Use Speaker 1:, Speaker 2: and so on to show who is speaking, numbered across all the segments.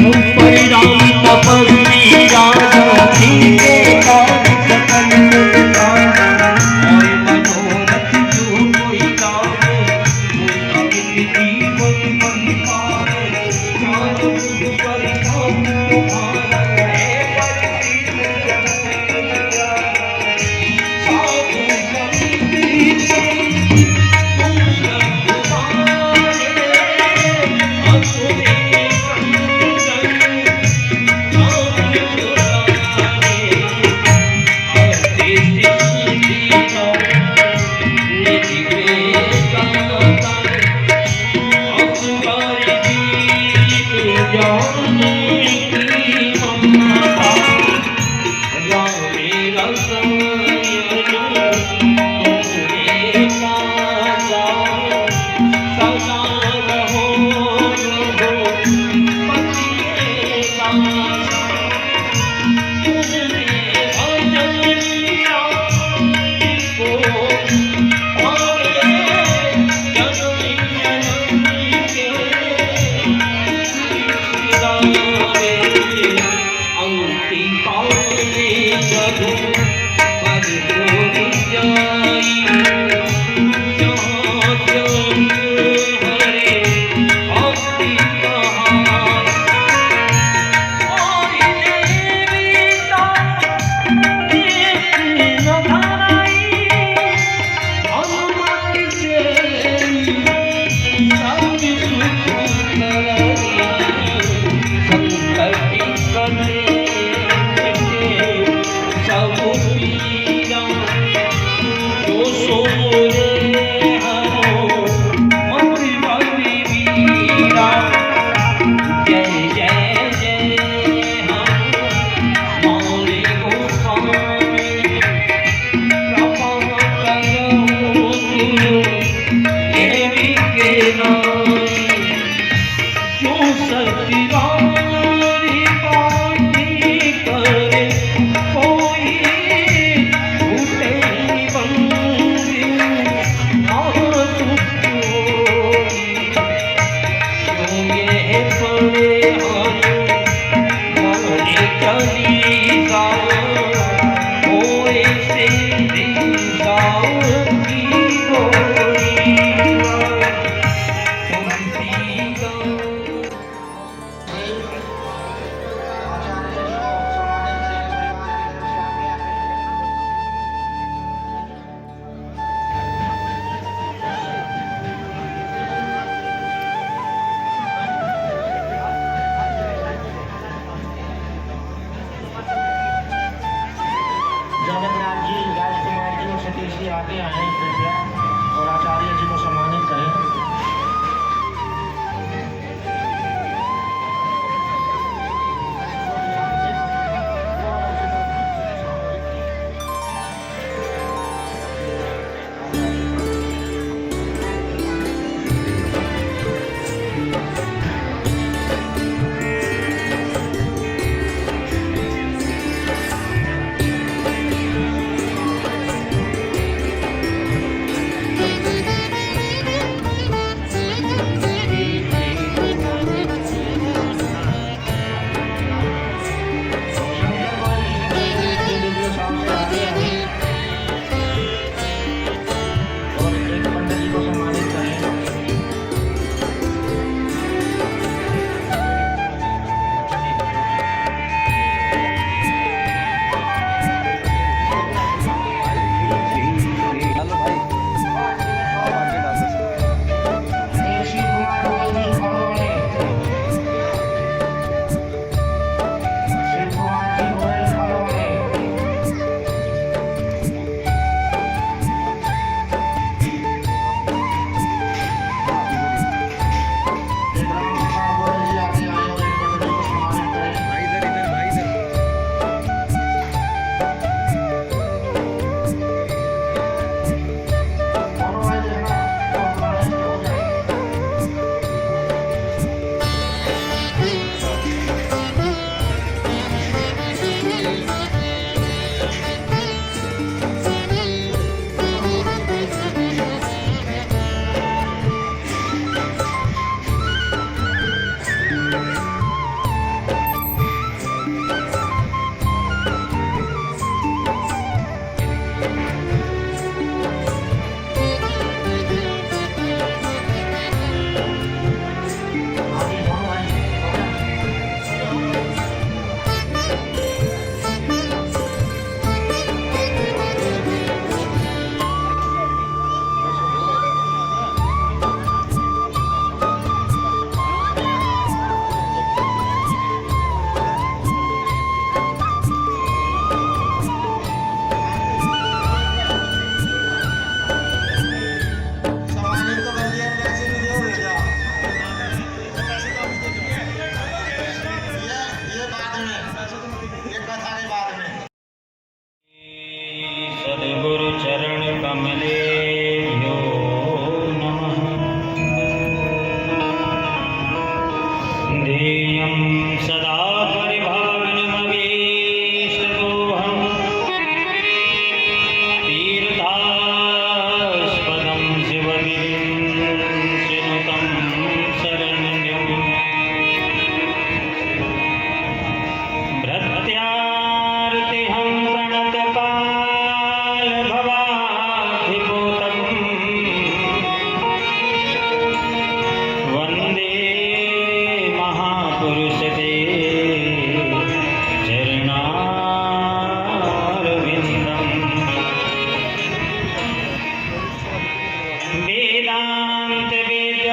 Speaker 1: परिणाम तपस्वी राजा के काज सकल सुख पावे और मनोरथ जो कोई गावे वो अमित जीवन मन पावे चार युग परिणाम तुम्हारा है परिचित जगत साधु संत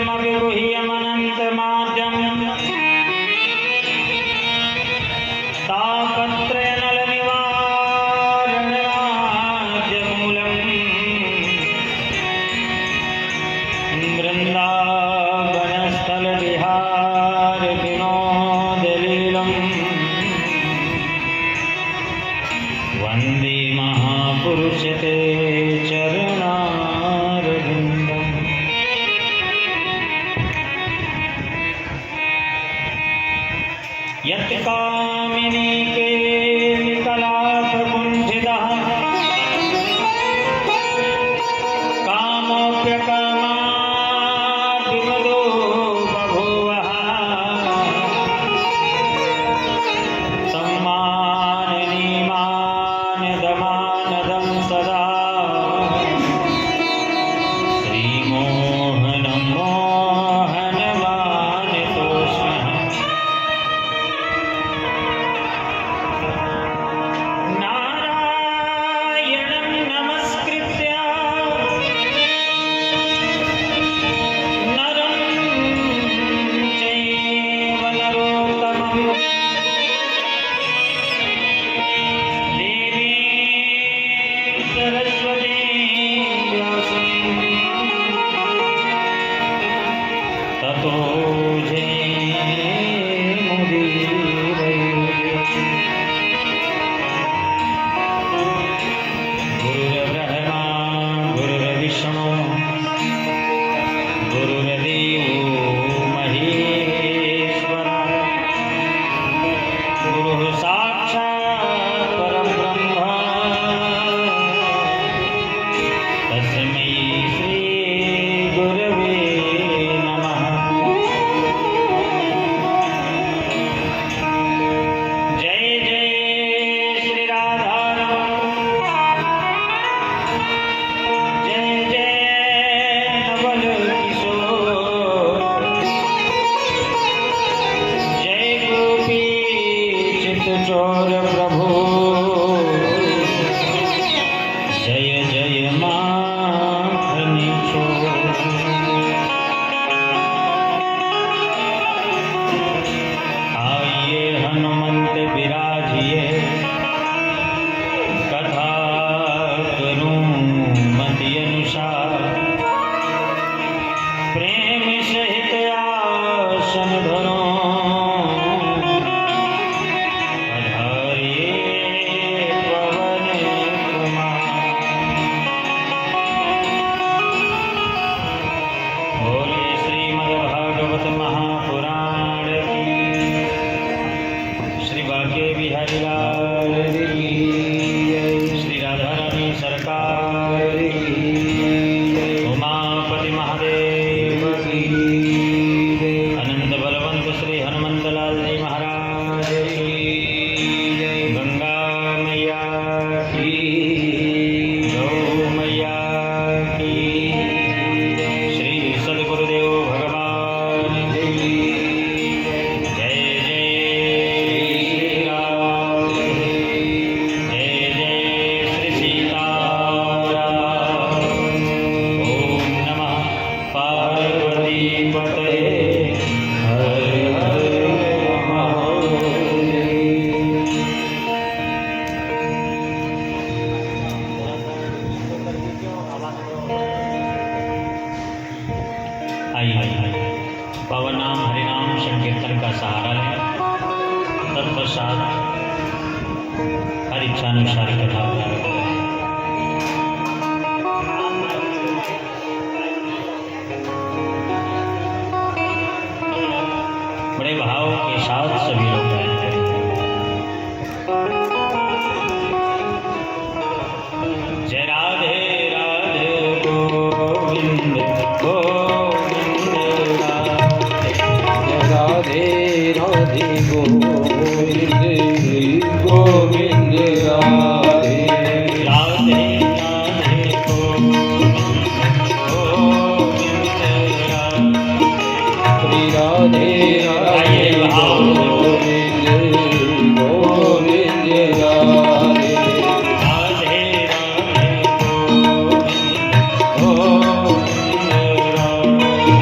Speaker 2: तुल्यमपि गुह्यमनन्तमाद्यम् तापत्रयनलनिवारणराज्यमूलम् वृन्दावनस्थलविहारविनोदलीलम् वन्दे महापुरुष ते चरणारविन्दम्। यत्कामिनी केलिकलापकुञ्चितः कामोऽप्यकामाद्विमदो बभूवः सम्माननीमानदमानदं सदा श्रीमोहनं मोहनमानतोष्णः नारायणं नमस्कृत्य नरं चैव नरोत्तमं देवीं सरस्वतीं व्यासं ततो जयमुदीरये। गुरुर्ब्रह्मा गुरुर्विष्णु गुरुर्देवो महेश्वरः गुरुः साक्षात् परब्रह्म तस्मै श्रीगुरवे नमः। जय जय श्री राधारमण जय जय नवल किशोर जय गोपी चित चोर प्रभु जय जय माखन चोर। आइए हनुमंत विराजिए कथा करूं मति अनुसार प्रेम सहित आसन धरो पधारिए पवन कुमार। बोले श्रीमद्भागवत महापुराण की श्री बांके बिहारी लाल की श्री राधा रानी सरकार की उमापति महादेव की अनंत बलवंत श्री हनुमंत लाल जी महाराज की गंगा मैया की गौ मैया की श्री सद्गुरुदेव भगवान की जय जय श्री राम जय जय श्री सीताराम। ओम नमः पार्वती पतये हर हर महादेव। आइए पवन नाम हरिनाम संकीर्तन का सहारा लें तत्पश्चात हर इच्छानुसार कथा प्रारंभ करें। बड़े भाव के साथ सभी लोग गाएंगे। जय राधे राधे गोविंद गोविंद राधे राधे गोविंद गोविंद राधे राधे राधे गोविंद गोविंद राधे राधे राधे गोविंद गोविंद राधे राधे राधे गोविंद गोविंद राधे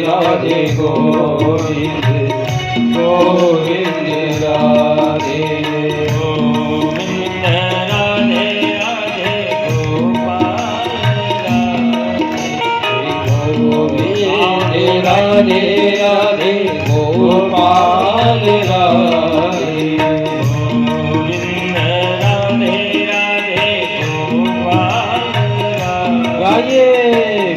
Speaker 1: राधे गोविंद गोविंद राधे
Speaker 2: गोविंद राधे राधे गोपाल
Speaker 1: गोविंद राधे राधे गोपाल राधे
Speaker 2: गोविंद राधे राधे गोपाल
Speaker 1: गाइए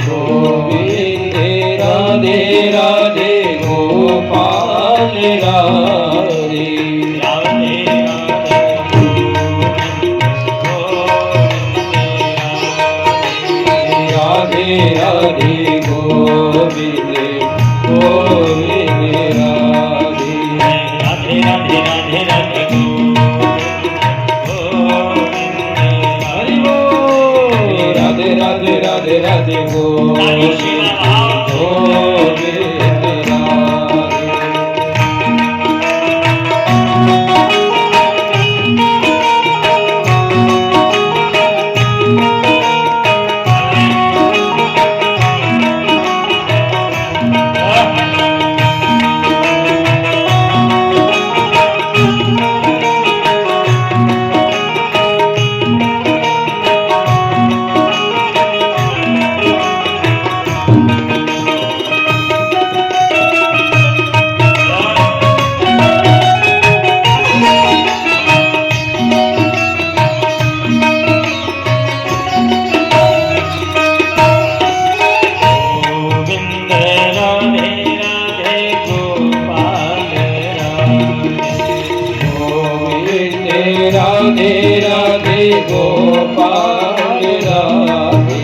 Speaker 1: गोविंद राधे राधे गोपाल राधे
Speaker 2: राधे
Speaker 1: राधे राधे गोविंद गोविंद राधे
Speaker 2: राधे राधे राधे राधे
Speaker 1: हरि बोल राधे राधे राधे राधे गोविंद गोविंद राधे
Speaker 2: गोविंद राधे राधे गोपाल
Speaker 1: गोविंद राधे राधे गोपाल राधे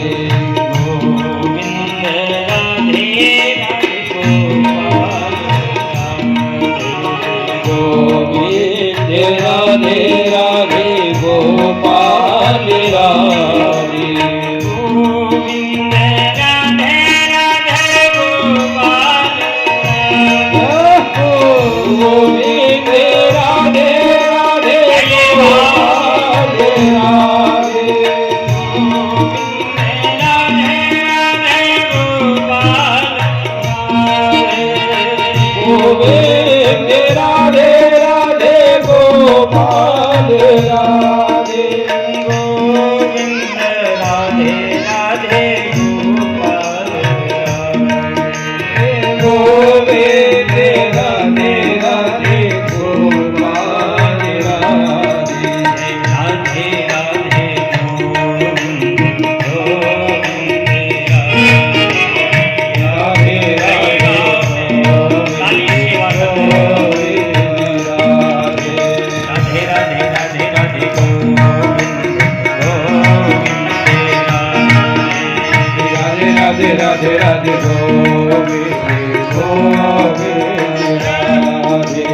Speaker 2: गोविंद राधे राधे गोपाल
Speaker 1: गोविंद राधे राधे गोपाल राधे
Speaker 2: गोविंद राधे राधे गोपाल
Speaker 1: गोविंद राधे राधे गोपाल राधे गोविंद राधे राधे गोपाल राधे
Speaker 2: गोविंद राधे राधे गोपाल
Speaker 1: गोविंद राधे राधे गोपाल राधे
Speaker 2: राधे राधे गोविंद गोविंद
Speaker 1: राधे राधे
Speaker 2: काली सेवा करते हैं।
Speaker 1: राधे
Speaker 2: राधे राधे राधे राधे गोविंद गोविंद
Speaker 1: राधे राधे राधे गोविंद गोविंद राधे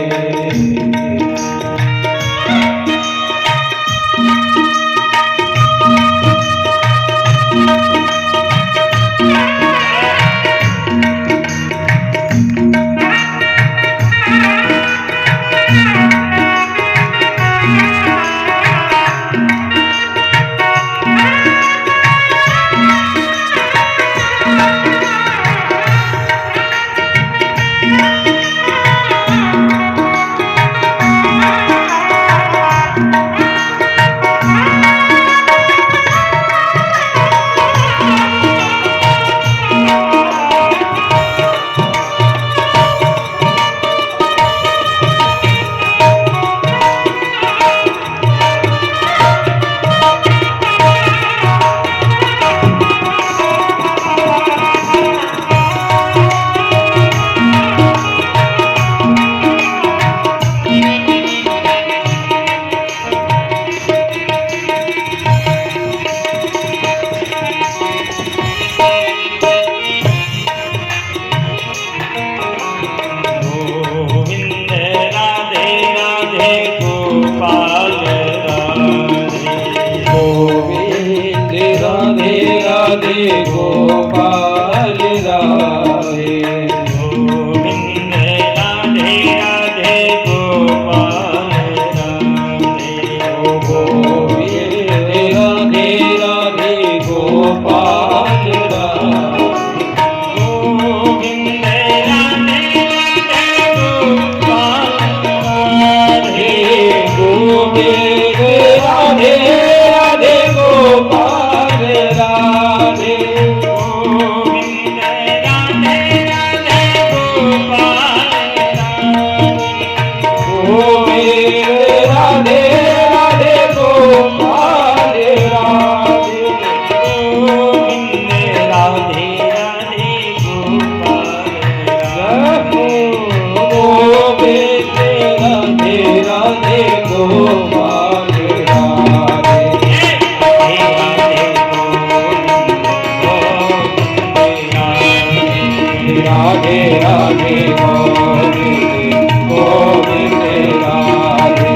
Speaker 1: राधे राधे गोविंद गोविंद राधे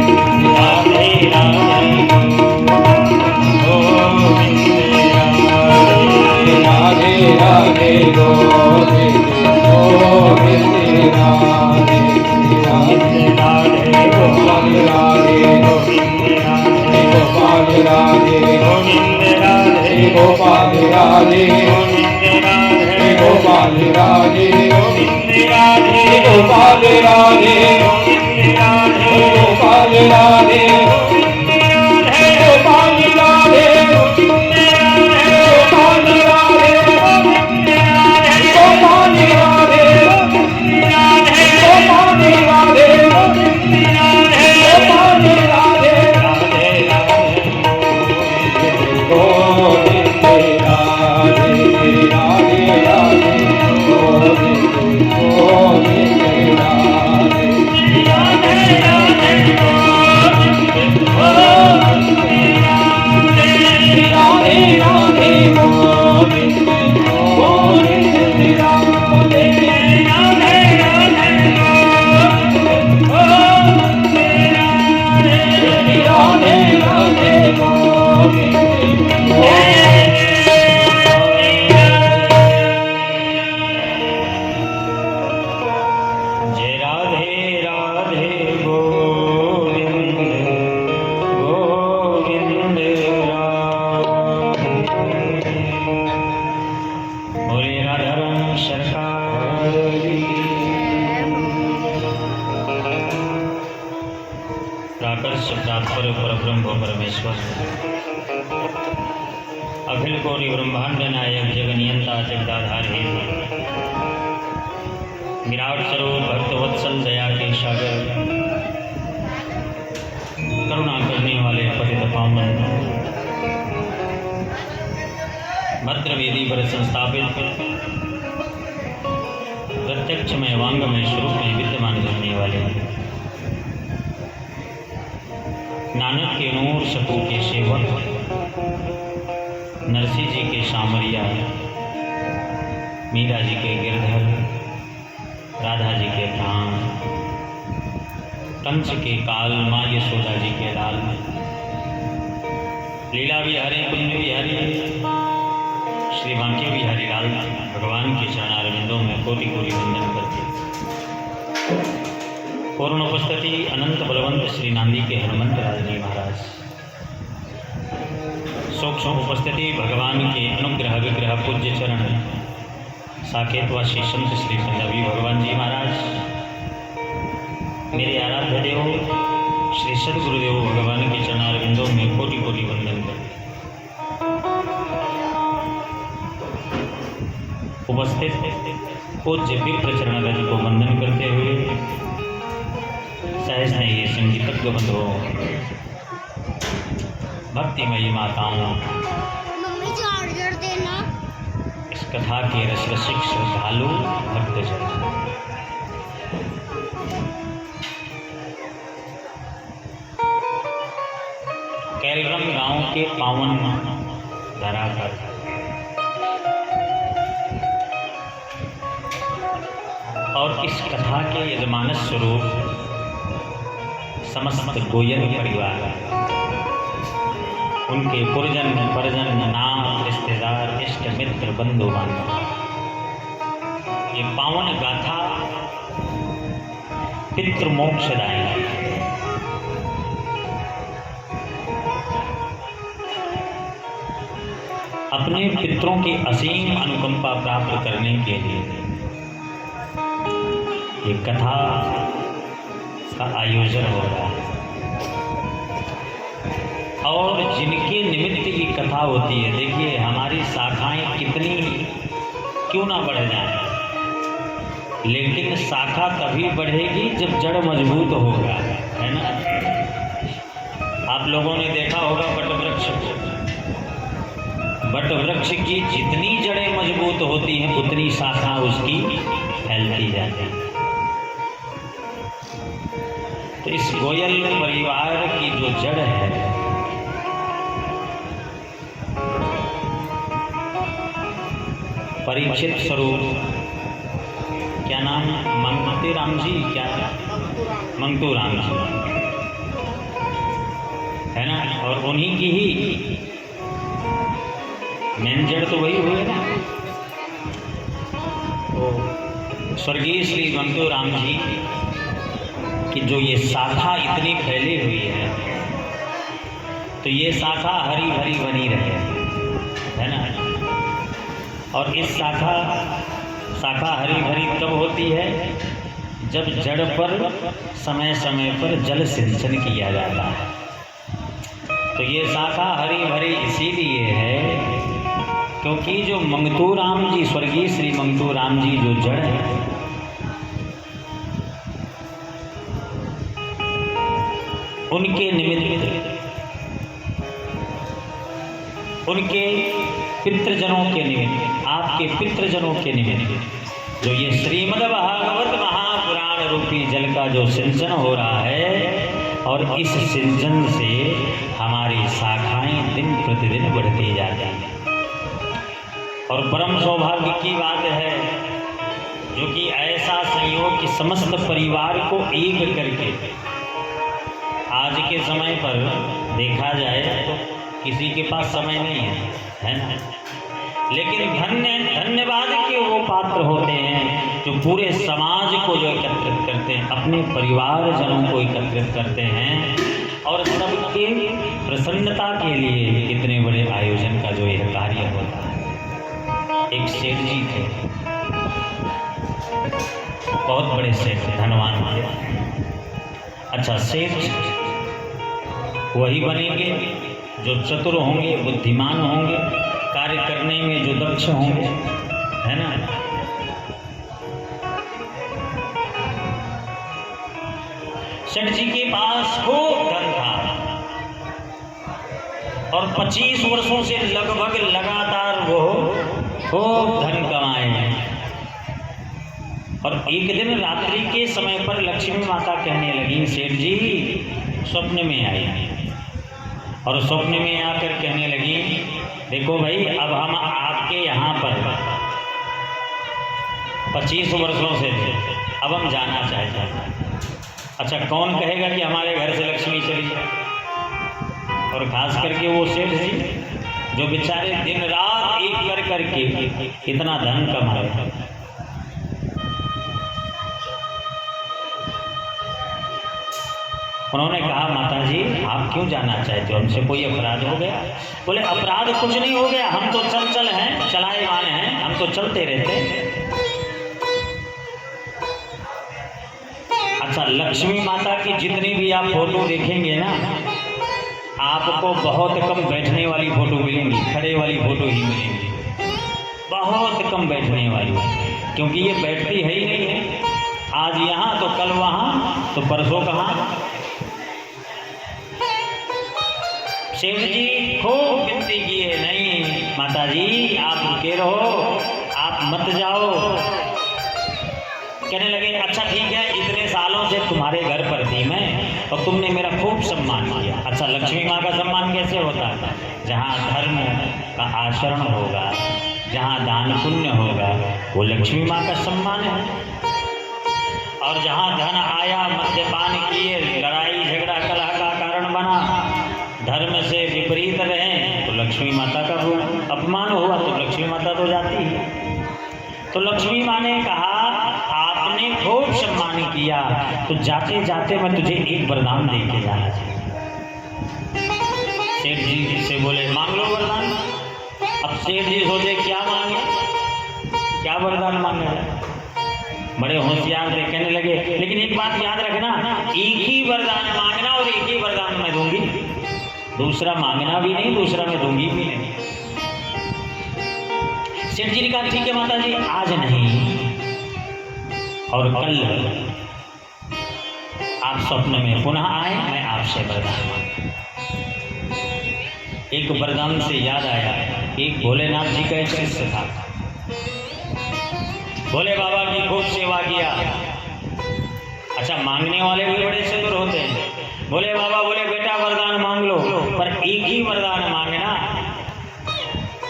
Speaker 1: राधे राधे गोविंद राधे राधे गोविंद गोविंद राधे राधे गोपाल राधे गोविंद राधे गोपाल राधे गोविंद राधे गोपाल राधे गोविंद राधे गोपाल राधे गोविंद राधे गोपाल राधे गोविंद राधे गोपाल राधे गोविंद राधे गोपाल राधे गोविंद राधे गोपाल राधे गोविंद राधे गोपाल राधे गोविंद राधे गोपाल राधे गोविंद राधे गोपाल राधे राधे राधे गोविंद राधे राधे राधे गोविंद गोविंद राधे राधे राधे गोविंद गोविंद राधे राधे गोविंद गोविंद राधे राधे राधे गोविंद गोविंद राधे राधे गोविंद
Speaker 2: जय राधे राधे गोविंद गोविंद बोले राधारमण सरकार की। प्राकर्ष तात्पर्य परब्रह्म परमेश्वर अखिल कोटि ब्रह्मांड नायक जगनियंता जगदाधार हे विराट स्वरूप भक्तवत्सल दया के सागर करुणा करने वाले पतित पावन भद्र वेदी पर संस्थापित प्रत्यक्ष में वांग में स्वरूप में विद्यमान करने वाले नानक के नूर सपू के सेवक नरसिंह जी के सामरिया मीरा जी के गिरधर राधा जी के प्राण कंस के काल माँ यशोदा जी के लाल लीला बिहारी कुंज बिहारी श्री बांके बिहारी लाल भगवान के चरणारविंदों में कोटि कोटि वंदन करते पूर्ण उपस्थिति अनंत बलवंत श्री नांदी के हनुमंत राज जी महाराज सूक्ष्म उपस्थिति भगवान के अनुग्रह विग्रह पूज्य चरण साकेतवासी संत श्री पंजाबी भगवान जी महाराज मेरे आराध्य देव श्री सदगुरुदेव भगवान के चरणारविंदों में कोटि कोटि वंदन करते उपस्थित पूज्य विप्र चरण रज को वंदन करते हुए सहज नहीं संगीतज्ञ बंधुओं भक्तिमयी माताओं
Speaker 3: मम्मी चार्जर देना।
Speaker 2: इस कथा के रसरसिक श्रद्धालु भक्तजन कैलरम गांव के पावन धरा पर और इस कथा के यजमान स्वरूप समस्त गोयल परिवार उनके पुरजन परिजन नाथ रिश्तेदार इष्ट मित्र बंधु बांधव ये पावन गाथा पितृमोक्षदायी है। अपने पितरों की असीम अनुकंपा प्राप्त करने के लिए ये कथा का आयोजन हो रहा है और जिनके निमित्त ये कथा होती है, देखिए हमारी शाखाएं कितनी क्यों ना बढ़ जाए, लेकिन शाखा तभी बढ़ेगी जब जड़ मजबूत होगा, है ना। आप लोगों ने देखा होगा वट वृक्ष की जितनी जड़ें मजबूत होती हैं उतनी शाखा उसकी फैलती जाती है। तो इस गोयल परिवार की जो जड़ है परीक्षित स्वरूप क्या नाम, मंगते राम जी, क्या मंगतू राम जी, है ना। और उन्हीं की ही मेन जड़ तो वही हुए ना। तो स्वर्गीय श्री मंगतू राम जी की जो ये शाखा इतनी फैली हुई है, तो ये शाखा हरी भरी बनी रहे, है ना। और इस शाखा हरी भरी तब होती है जब जड़ पर समय समय पर जल सिंचन किया जाता है। तो ये शाखा हरी भरी इसीलिए है क्योंकि जो मंगतू राम जी, स्वर्गीय श्री मंगतू राम जी जो जड़ है, उनके निमित्त, उनके पितृजनों के निमित्त, आपके पितृजनों के निमित्त जो ये श्रीमद्भागवत महापुराण रूपी जल का जो सिंचन हो रहा है, और इस सिंचन से हमारी शाखाएं दिन प्रतिदिन बढ़ती जाती हैं। और परम सौभाग्य की बात है जो कि ऐसा संयोग कि समस्त परिवार को एक करके आज के समय पर देखा जाए तो किसी के पास समय नहीं है ना। लेकिन धन्यवाद के वो पात्र होते हैं जो पूरे समाज को जो एकत्रित करते हैं, अपने परिवारजनों को एकत्रित करते हैं, और सबके प्रसन्नता के लिए कितने बड़े आयोजन का जो यह कार्य होता है। एक सेठ जी थे, बहुत बड़े सेठ, धनवान थे। अच्छा, सेठ वही बनेंगे जो चतुर होंगे, बुद्धिमान होंगे, कार्य करने में जो दक्ष होंगे, है ना। सेठ जी के पास खूब धन था और 25 वर्षों से लगभग लगातार वो खूब धन कमाए। और एक दिन रात्रि के समय पर लक्ष्मी माता कहने लगी, सेठ जी स्वप्न में आई, और स्वप्न में आकर कहने लगी, देखो भाई, अब हम आपके यहाँ पर 25 वर्षों से थे, अब हम जाना चाहते हैं। अच्छा, कौन कहेगा कि हमारे घर से लक्ष्मी चली जाए? और खास करके वो सेठ जी जो बेचारे दिन रात एक कर करके इतना धन कमाए। उन्होंने कहा, माता जी आप क्यों जाना चाहते हो, हमसे कोई अपराध हो गया? बोले, अपराध कुछ नहीं हो गया, हम तो चल हैं, चलाएमान हैं, हम तो चलते रहते। अच्छा, लक्ष्मी माता की जितनी भी आप फोटो देखेंगे ना, आपको बहुत कम बैठने वाली फोटो मिलेंगी, खड़े वाली फोटो ही मिलेंगी, बहुत कम बैठने वाली, क्योंकि ये बैठती है ही नहीं है। आज यहाँ तो कल वहाँ, तो परसों कहाँ। शिव जी खूब विनती किए, नहीं माता जी आप रुके रहो, आप मत जाओ। कहने लगे, अच्छा ठीक है, इतने सालों से तुम्हारे घर पर थी मैं और तुमने मेरा खूब सम्मान किया। अच्छा, लक्ष्मी माँ का सम्मान कैसे होता है? जहाँ धर्म का आचरण होगा, जहाँ दान पुण्य होगा, वो लक्ष्मी माँ का सम्मान है। और जहाँ धन आया, मद्यपान किए, लड़ाई झगड़ा कलह का कारण बना, धर्म से विपरीत रहे, तो लक्ष्मी माता का अपमान हुआ, तो लक्ष्मी माता तो जाती है। तो लक्ष्मी माँ ने कहा, आपने खूब सम्मान किया, तो जाते जाते मैं तुझे एक वरदान दे के जाना चाहिए। सेठ जी से बोले, मांग लो वरदान। अब सेठ जी सोचे क्या मांगे, क्या वरदान मांगे। बड़े होशियार थे, कहने लगे, लेकिन एक बात याद रखना, एक ही वरदान मांगना और एक ही वरदान मैं दूंगी, दूसरा मांगना भी नहीं, दूसरा मैं दूंगी भी नहीं। सेठ जी ने कहा, ठीक है माता जी, आज नहीं और कल आप स्वप्न में पुनः आए, मैं आपसे वरदान मांगूं। एक वरदान से याद आया, एक भोलेनाथ जी का एक शिष्य था, भोले बाबा की खूब सेवा किया। अच्छा, मांगने वाले भी बड़े चतुर होते हैं। भोले बाबा बोले, बेटा वरदान मांग लो, पर एक ही वरदान मांगना।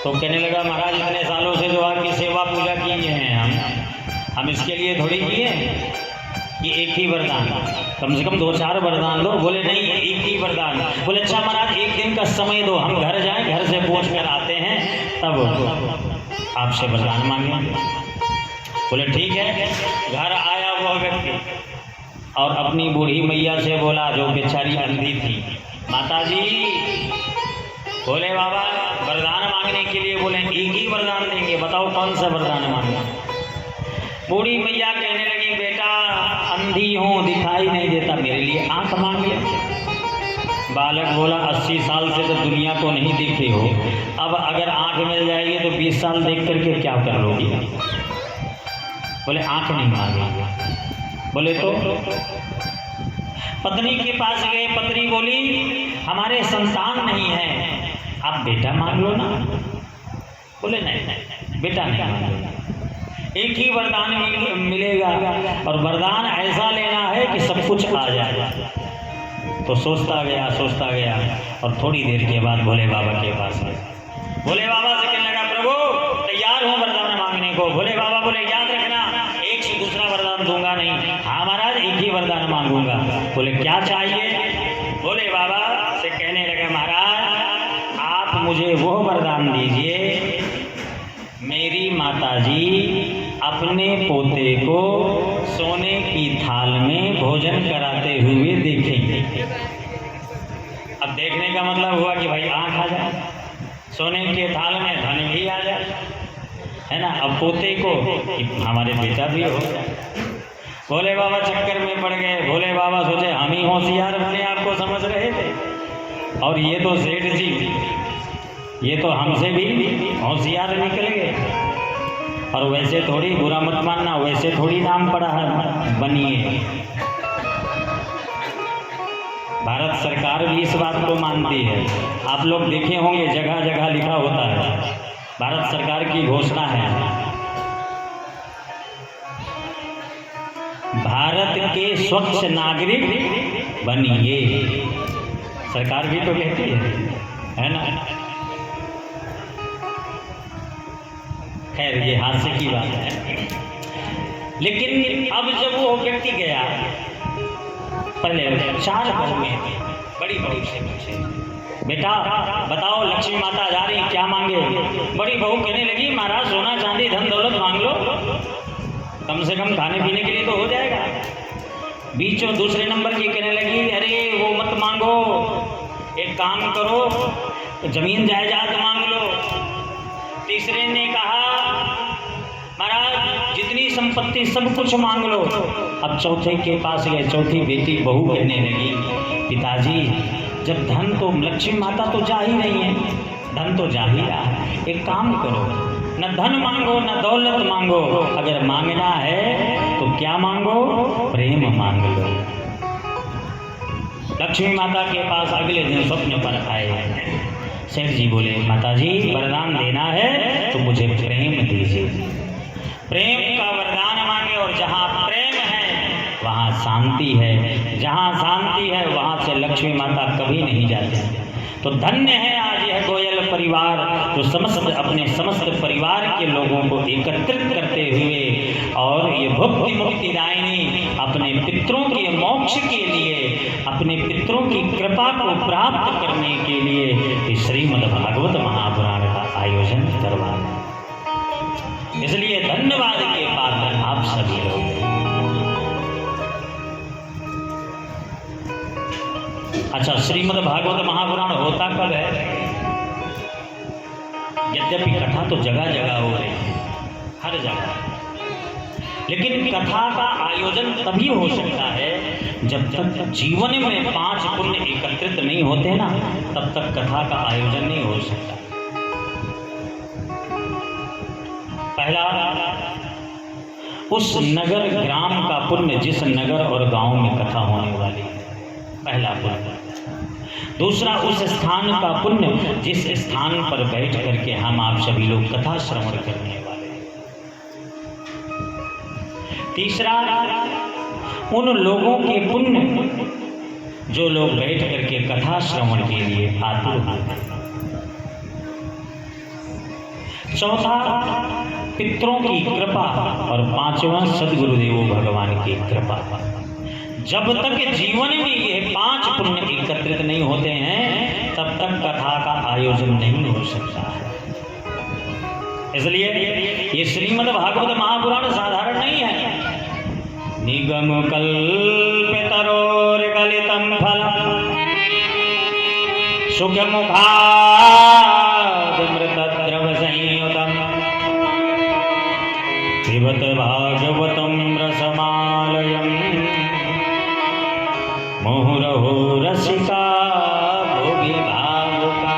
Speaker 2: तो कहने लगा, महाराज इतने सालों से जो आपकी सेवा पूजा की है हम, हम इसके लिए थोड़ी किए कि एक ही वरदान, कम से कम 2-4 वरदान दो। बोले नहीं, एक ही वरदान। बोले अच्छा महाराज, एक दिन का समय दो, हम घर जाएं, घर से पूछ कर आते हैं, तब आपसे वरदान मांगेंगे। बोले ठीक है। घर आया वो व्यक्ति और अपनी बूढ़ी मैया से बोला, जो बेचारी अंधी थी, माता जी, बोले बाबा वरदान मांगने के लिए बोले एक ही वरदान देंगे, बताओ कौन सा वरदान मांगना। बूढ़ी मैया कहने लगी, बेटा अंधी हूँ, दिखाई नहीं देता, मेरे लिए आंख मांग ले। बालक बोला, 80 साल से तो दुनिया को नहीं देखे हो, अब अगर आंख मिल जाएगी तो 20 साल देख करके क्या कर लोगी। बोले आंख नहीं मांगेंगे। बोले तो पत्नी के पास गए, पत्नी बोली हमारे संतान नहीं है, आप बेटा मांग लो ना। बोले नहीं, बेटा नहीं मांगेगा, एक ही वरदान मिलेगा और वरदान ऐसा लेना है कि सब कुछ आ जाए। तो सोचता गया और थोड़ी देर के बाद भोले बाबा के पास गया। भोले बाबा से कहने लगा, प्रभु तैयार हूँ वरदान मांगने को। भोले बाबा बोले, याद रखना एक से दूसरा वरदान दूंगा नहीं। हाँ महाराज, एक ही वरदान मांगूंगा। बोले क्या चाहिए। भोले बाबा से कहने लगा, महाराज आप मुझे वो वरदान दीजिए, मेरी माताजी अपने पोते को सोने की थाल में भोजन कराते हुए देखेंगे। अब देखने का मतलब हुआ कि भाई आँख आ जाए, सोने के थाल में धन भी आ जाए, है ना। अब पोते को कि हमारे बेटा भी हो जाए। भोले बाबा चक्कर में पड़ गए। भोले बाबा सोचे हम ही होशियार अपने आप को समझ रहे थे, और ये तो सेठ जी, ये तो हमसे भी होशियार निकल गए। और वैसे थोड़ी, बुरा मत मानना, वैसे थोड़ी नाम पड़ा है बनिए। भारत सरकार भी इस बात को मानती है। आप लोग देखे होंगे जगह जगह लिखा होता है, भारत सरकार की घोषणा है, भारत के स्वच्छ नागरिक बनिए। सरकार भी तो कहती है ना। खैर ये हास्य की बात है। लेकिन अब जब वो व्यक्ति गया, पहले 4 बहुएं थी, बड़ी बहू से पूछे, बेटा बताओ लक्ष्मी माता जा रही, क्या मांगे। बड़ी बहू कहने लगी, महाराज सोना चांदी धन दौलत मांग लो, कम से कम खाने पीने के लिए तो हो जाएगा। बीचों दूसरे नंबर की कहने लगी, अरे वो मत मांगो, एक काम करो जमीन जायदाद मांग लो। तीसरे ने कहा, महाराज जितनी संपत्ति सब कुछ मांग लो। अब चौथे के पास गए, चौथी बेटी बहू कहने लगी, पिताजी जब धन तो लक्ष्मी माता तो जा ही नहीं है, धन तो जा ही रहा है, एक काम करो, न धन मांगो न दौलत मांगो, अगर मांगना है तो क्या मांगो, प्रेम मांग लो। लक्ष्मी माता के पास अगले दिन स्वप्न पर आए। सेठ जी बोले, माताजी वरदान देना है तो मुझे प्रेम दीजिए। प्रेम का वरदान मांगे, और जहाँ प्रेम है वहाँ शांति है, जहाँ शांति है वहाँ से लक्ष्मी माता कभी नहीं जाती। तो धन्य है आज यह गोयल परिवार, जो अपने समस्त परिवार के लोगों को एकत्रित करते हुए और ये भुक्ति मुक्ति दायिनी अपने पितरों के मोक्ष के लिए, अपने पितरों की कृपा को प्राप्त करने के लिए श्रीमद् भागवत महापुराण का आयोजन करवाया। इसलिए धन्यवाद के पात्र आप सभी लोग। अच्छा, श्रीमद् भागवत महापुराण होता कब है? यद्यपि कथा तो जगह जगह हो रही है, हर जगह, लेकिन कथा का आयोजन तभी हो सकता है जब तक जीवन में 5 पुण्य एकत्रित नहीं होते ना, तब तक कथा का आयोजन नहीं हो सकता। पहला, उस नगर ग्राम का पुण्य, जिस नगर और गांव में कथा होने वाली है, पहला पुण्य। दूसरा, उस स्थान का पुण्य जिस स्थान पर बैठ करके हम आप सभी लोग कथा श्रवण करने वाले हैं। तीसरा, उन लोगों के पुण्य जो लोग बैठ करके कथा श्रवण के लिए आतुर होते हैं। चौथा, पितरों की कृपा और पांचवा सदगुरुदेव भगवान की कृपा। जब तक जीवन में ये 5 पुण्य एकत्रित नहीं होते हैं तब तक कथा का आयोजन नहीं हो सकता है। इसलिए ये श्रीमद् भागवत महापुराण साधारण नहीं है। निगम कल्पितरोर गलितम फलम सुख मुखादमृतद्रव संयुतम पिबत भागवतम रसमालयम मुहुरहो रसिका भोगी भावुका।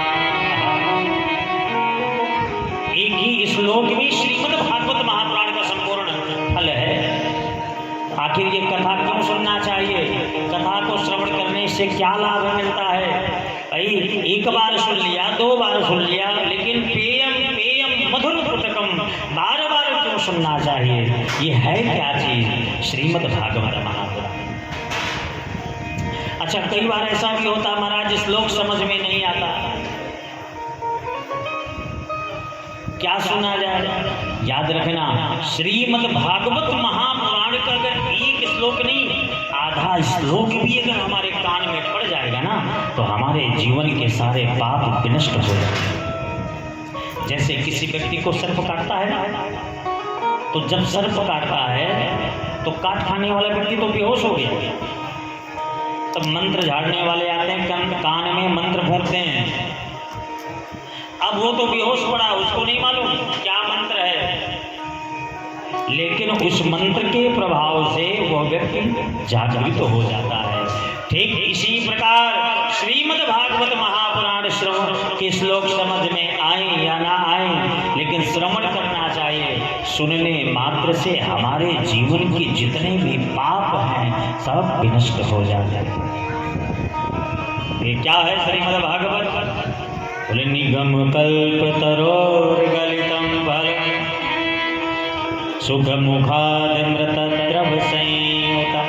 Speaker 2: एक ही श्लोक में श्रीमद् भागवत महापुराण का संपूर्ण फल है। आखिर ये कथा क्यों सुनना चाहिए? कथा को श्रवण करने से क्या लाभ मिलता है? भाई एक बार सुन लिया, 2 बार सुन लिया, लेकिन पेयम पेयम मधुर पुस्तकम बार बार क्यों सुनना चाहिए? ये है क्या चीज? श्रीमद् भागवत महापुराण। अच्छा, कई बार ऐसा भी होता महाराज श्लोक समझ में नहीं आता, क्या सुना जाए? याद रखना, श्रीमद् भागवत महापुराण का अगर एक श्लोक नहीं, आधा श्लोक भी अगर हमारे कान में पड़ जाएगा ना तो हमारे जीवन के सारे पाप विनष्ट हो जाएंगे। जैसे किसी व्यक्ति को सर्प काटता है ना, तो जब सर्प काटता है तो काट खाने वाला व्यक्ति तो बेहोश हो गया। तब मंत्र झाड़ने वाले आते हैं, कान में मंत्र फूंकते हैं। अब वो तो बेहोश पड़ा, उसको नहीं मालूम क्या मंत्र है, लेकिन उस मंत्र के प्रभाव से वह व्यक्ति जागृत हो जाता है। ठीक इसी प्रकार श्रीमद् भागवत महापुराण श्रवण के श्लोक समझ में आए या ना आए, लेकिन श्रवण करना चाहिए। सुनने मात्र से हमारे जीवन के जितने भी पाप हैं सब विनष्ट हो जाते हैं। ये क्या है श्रीमद् भागवत? बोले निगम कल्पतरोर गलितम फलम सुख मुखादमृतद्रव संयुतम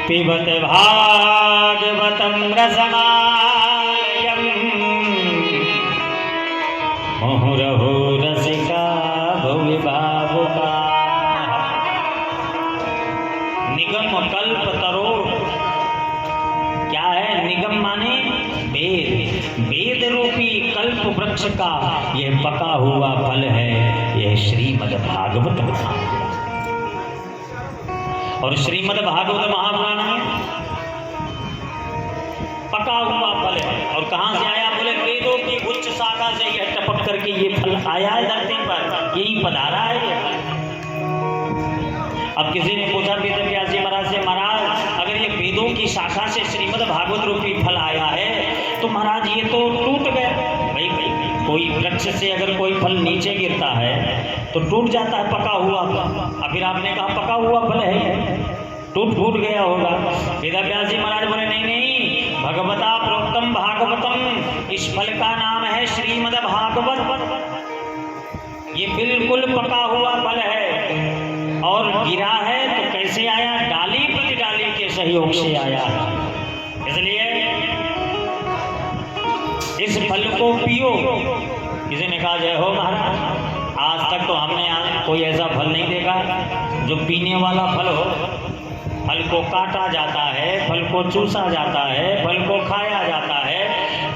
Speaker 2: पिबत भागवतम रसमालयम मुहुरहो रसिका भुवि भावुका। निगम कल्पतरोर क्या है? निगम माने वेद, वेद रूपी कल्प वृक्ष का यह पका हुआ फल है, यह श्रीमद् भागवत महापुराण। और श्रीमद् भागवत महापुराण में पका हुआ फल है। और कहाँ से आया? बोले वेदों की उच्च शाखा से यह टपक करके ये फल आया है धरती पर, यही पधारा है ये फल। अब किसी ने पूछा वेद व्यास जी महाराज से, महाराज अगर ये वेदों की शाखा से श्रीमद् भागवत रूपी फल आया है तो महाराज ये तो टूट गया। भाई कोई वृक्ष से अगर कोई फल नीचे गिरता है तो टूट जाता है पका हुआ। अब फिर आपने कहा पका हुआ फल है, टूट गया होगा। वेदव्यास जी महाराज बोले नहीं नहीं, भगवता प्रोक्तम भागवतम, इस फल का नाम है श्रीमद् भागवत। ये बिल्कुल पका हुआ फल है और गिरा है तो कैसे आया? डाली प्रति डाली के सहयोग से आया। इसलिए इस फल को पियो। किसी ने कहा जय हो महाराज, आज तक तो हमने कोई ऐसा फल नहीं देखा जो पीने वाला फल हो। फल को काटा जाता है, फल को चूसा जाता है, फल को खाया जाता है,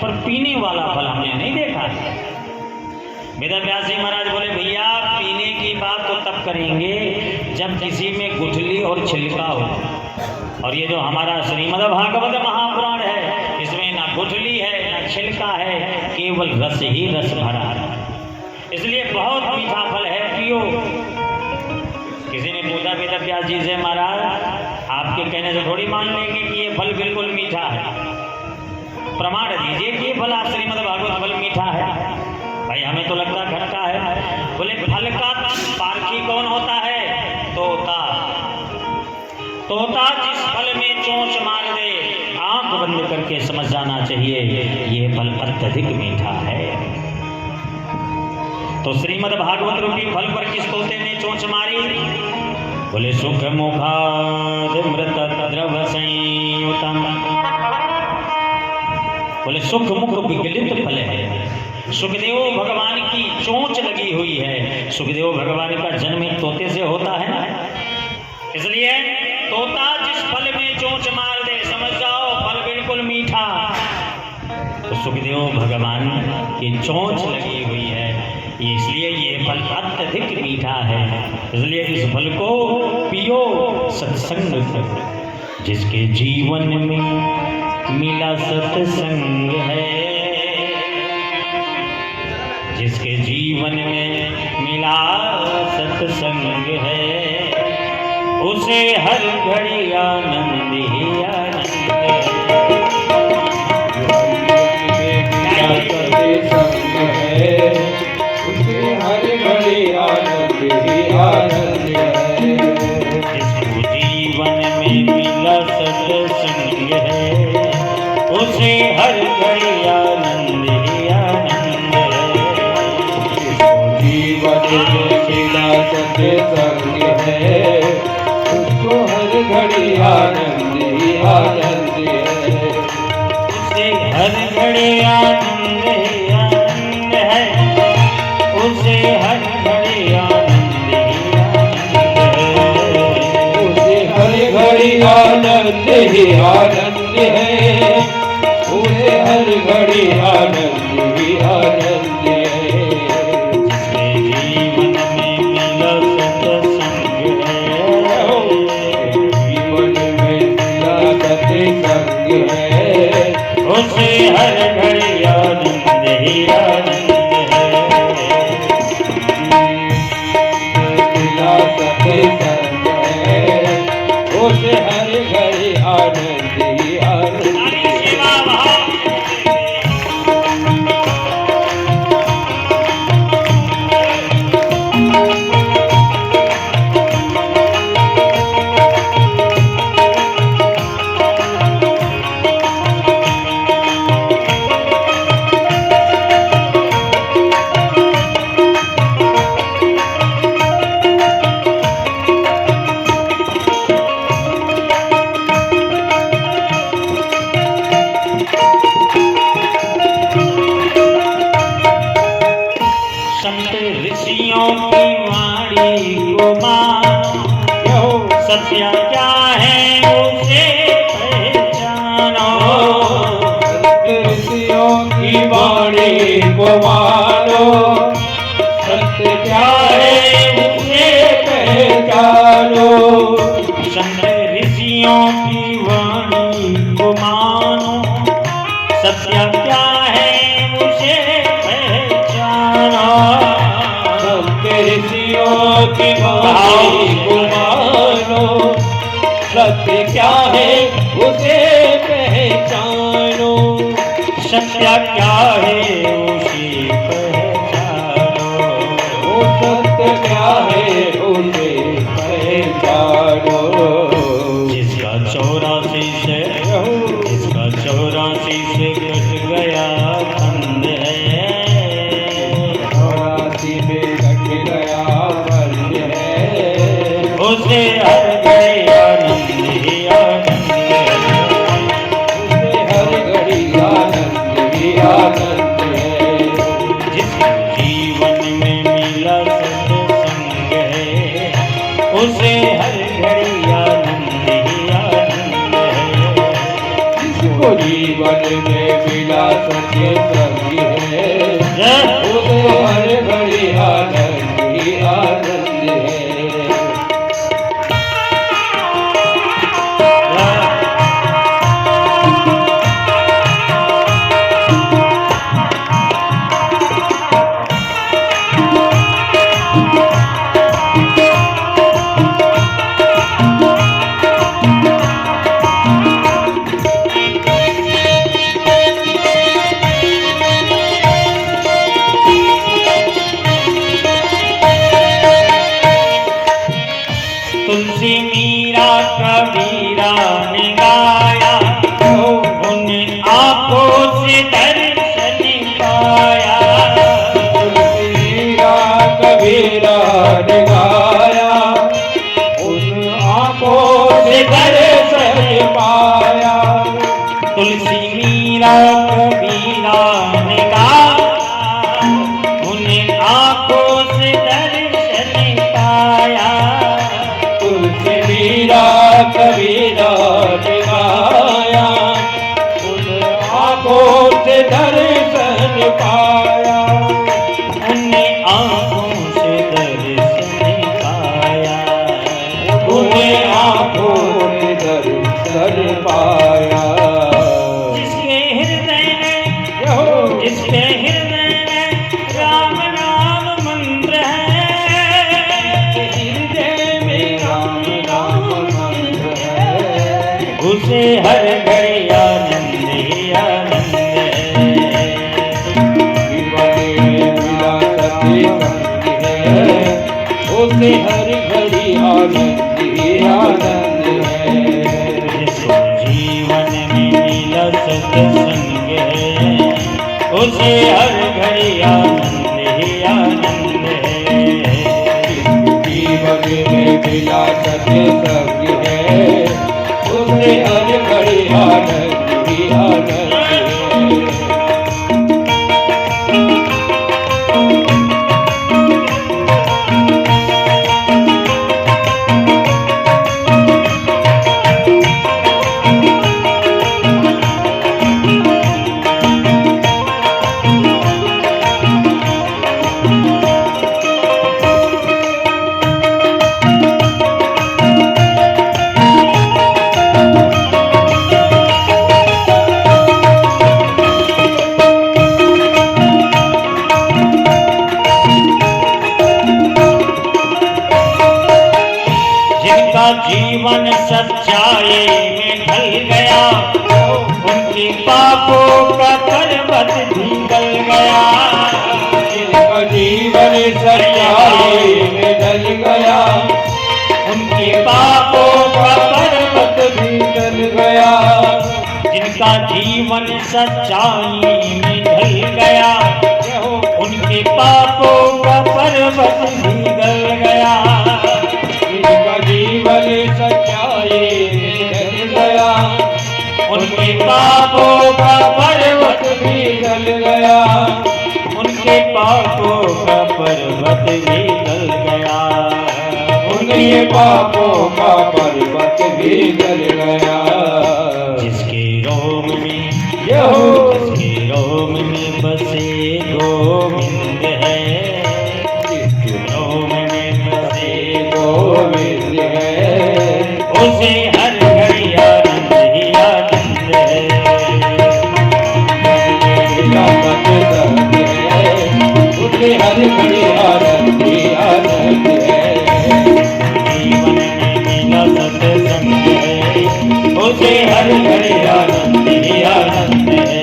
Speaker 2: पर पीने वाला फल हमने नहीं देखा। वेदव्यास जी महाराज बोले भैया पीने की बात तो तब करेंगे जब किसी में गुठली और छिलका हो। और ये जो हमारा श्रीमद् भागवत महापुराण है, इसमें ना गुठली है ना छिलका है, केवल रस ही रस भरा है। इसलिए बहुत मीठा फल है, पियो। किसी ने पूछा वेदव्यास जी से, महाराज आपके कहने से थोड़ी मान लेंगे कि ये फल बिल्कुल मीठा है, प्रमाण दीजिए कि ये फल श्रीमद् भागवत फल मीठा है। भाई हमें तो लगता खट्टा है। बोले फल का पारखी कौन होता है? तोता। तोता जिस फल में चोंच मार दे, आंख बंद करके समझ जाना चाहिए ये फल अत्यधिक मीठा है। तो श्रीमद् भागवत रूपी फल पर किस तोते ने चोंच मारी? बोले सुख मुखादमृतद्रव संयुतम। बोले सुख मुख विगलित फल है, सुखदेव भगवान की चोंच लगी हुई है। सुखदेव भगवान का जन्म एक तोते से होता है ना, इसलिए तोता जिस फल में चोंच मार दे समझ जाओ फल बिल्कुल मीठा। तो सुखदेव भगवान की चोंच लगी हुई है, इसलिए ये फल अत्यधिक मीठा है। इसलिए इस फल को पियो, सत्संग करो। जिसके जीवन में मिला सत्संग है, जिसके जीवन में मिला सत्संग है, उसे हर घड़ी आनंद ही आनंद है।
Speaker 1: सत्संग है, उसे हर घड़ी आनंद ही आनंद है।
Speaker 2: जिसको जीवन में मिला सत्संग है, उसे हर घड़ी आनंद ही आनंद है।
Speaker 1: जिसको जीवन में मिला सत्संग है, उसको हर घड़ी आनंद ही आनंद है।
Speaker 2: उसे हर घड़ी आनंद ही आनंद है, उसे हर घड़ी आनंद ही आनंद है।
Speaker 1: उसे हर घड़ी आनंद ही आनंद है, उसे हर घड़ी आनंद ही आनंद है।
Speaker 2: जिसके जीवन में मिला सत्संग है,
Speaker 1: जीवन में मिला सत्संग है,
Speaker 2: उसे हर घड़ी आनंद ही आनंद है।
Speaker 1: मिला सत्संग है, उसे हर घड़ी आनंद ही आनंद
Speaker 2: नारी
Speaker 1: है।
Speaker 2: सेवा भाव संत ऋषियों की वाणी को मानो, सत्य क्या है उसे पहचानो।
Speaker 1: ऋषियों की वाणी को मानो, सत्य क्या है उसे पहचानो।
Speaker 2: संत ऋषियों की वाणी को मानो, सत्य क्या है उसे पहचानो।
Speaker 1: संत ऋषियों की वाणी को मानो, सत्य क्या है उसे पहचानो।
Speaker 2: सत्य क्या है उसे पहचानो।
Speaker 1: वो सत्य क्या है उसे पहचानो।
Speaker 2: जिसका 84 से कट गया बंद है,
Speaker 1: 84 में कट गया बंद है,
Speaker 2: उसे हर घड़ी आनंद ही आनंद है।
Speaker 1: उसे हर घड़ी आनंद ही आनंद है।
Speaker 2: जिसके जीवन में मिला सत्संग है, उसे हर घड़ी आनंद ही आनंद है।
Speaker 1: जिसको जीवन में मिला सत्संग है, उसे हर घड़ी आनंद ही आनंद है।
Speaker 2: तुलसी मीरा कबीरा ने गाया, उन आंखों से दर्शन पाया।
Speaker 1: मीरा कबीरा ने गाया, उन आंखों से दर्शन पाया।
Speaker 2: तुलसी मीरा कबीरा ने गाया, उसे हर घड़ी आनंद ही आनंद है।
Speaker 1: जीवन में मिला सके संग है, उसे हर घड़ी आनंद ही आनंद है।
Speaker 2: जिसको जीवन में मिला सत्संग है, उसे हर घड़ी आनंद ही आनंद है।
Speaker 1: जीवन में मिला सके संग है, उसे हर घड़ी आनंद ही आनंद है।
Speaker 2: जीवन सच्चाई में ढल गया, उनके पापों का पर्वत भी गल गया।
Speaker 1: जिनका जीवन सच्चाई में ढल गया,
Speaker 2: उनके पापों का पर्वत
Speaker 1: भी ढल गया।
Speaker 2: जिनका जीवन सच्चाई में ढल गया, उनके पापों का पर्वत भी गल गया।
Speaker 1: जिनका जीवन सच्चाई में ढल गया,
Speaker 2: उनके पापों का पर्वत
Speaker 1: भी ढल गया।
Speaker 2: उनके पापों का पर्वत भी गल गया।
Speaker 1: उनके पापों का पर्वत भी गल गया।
Speaker 2: जिसके रोम में
Speaker 1: यहो
Speaker 2: जिसके रोम में बसे गोविंद है,
Speaker 1: जिसके
Speaker 2: रोम में बसे
Speaker 1: गोविंद है,
Speaker 2: उसे हर घड़ी आनंद ही आनंद है।
Speaker 1: मिला सत्संग है, उसे हर घड़ी आनंद ही आनंद है।
Speaker 2: जीवन में मिला सत्संग है, उसे हर घड़ी आनंद ही आनंद है।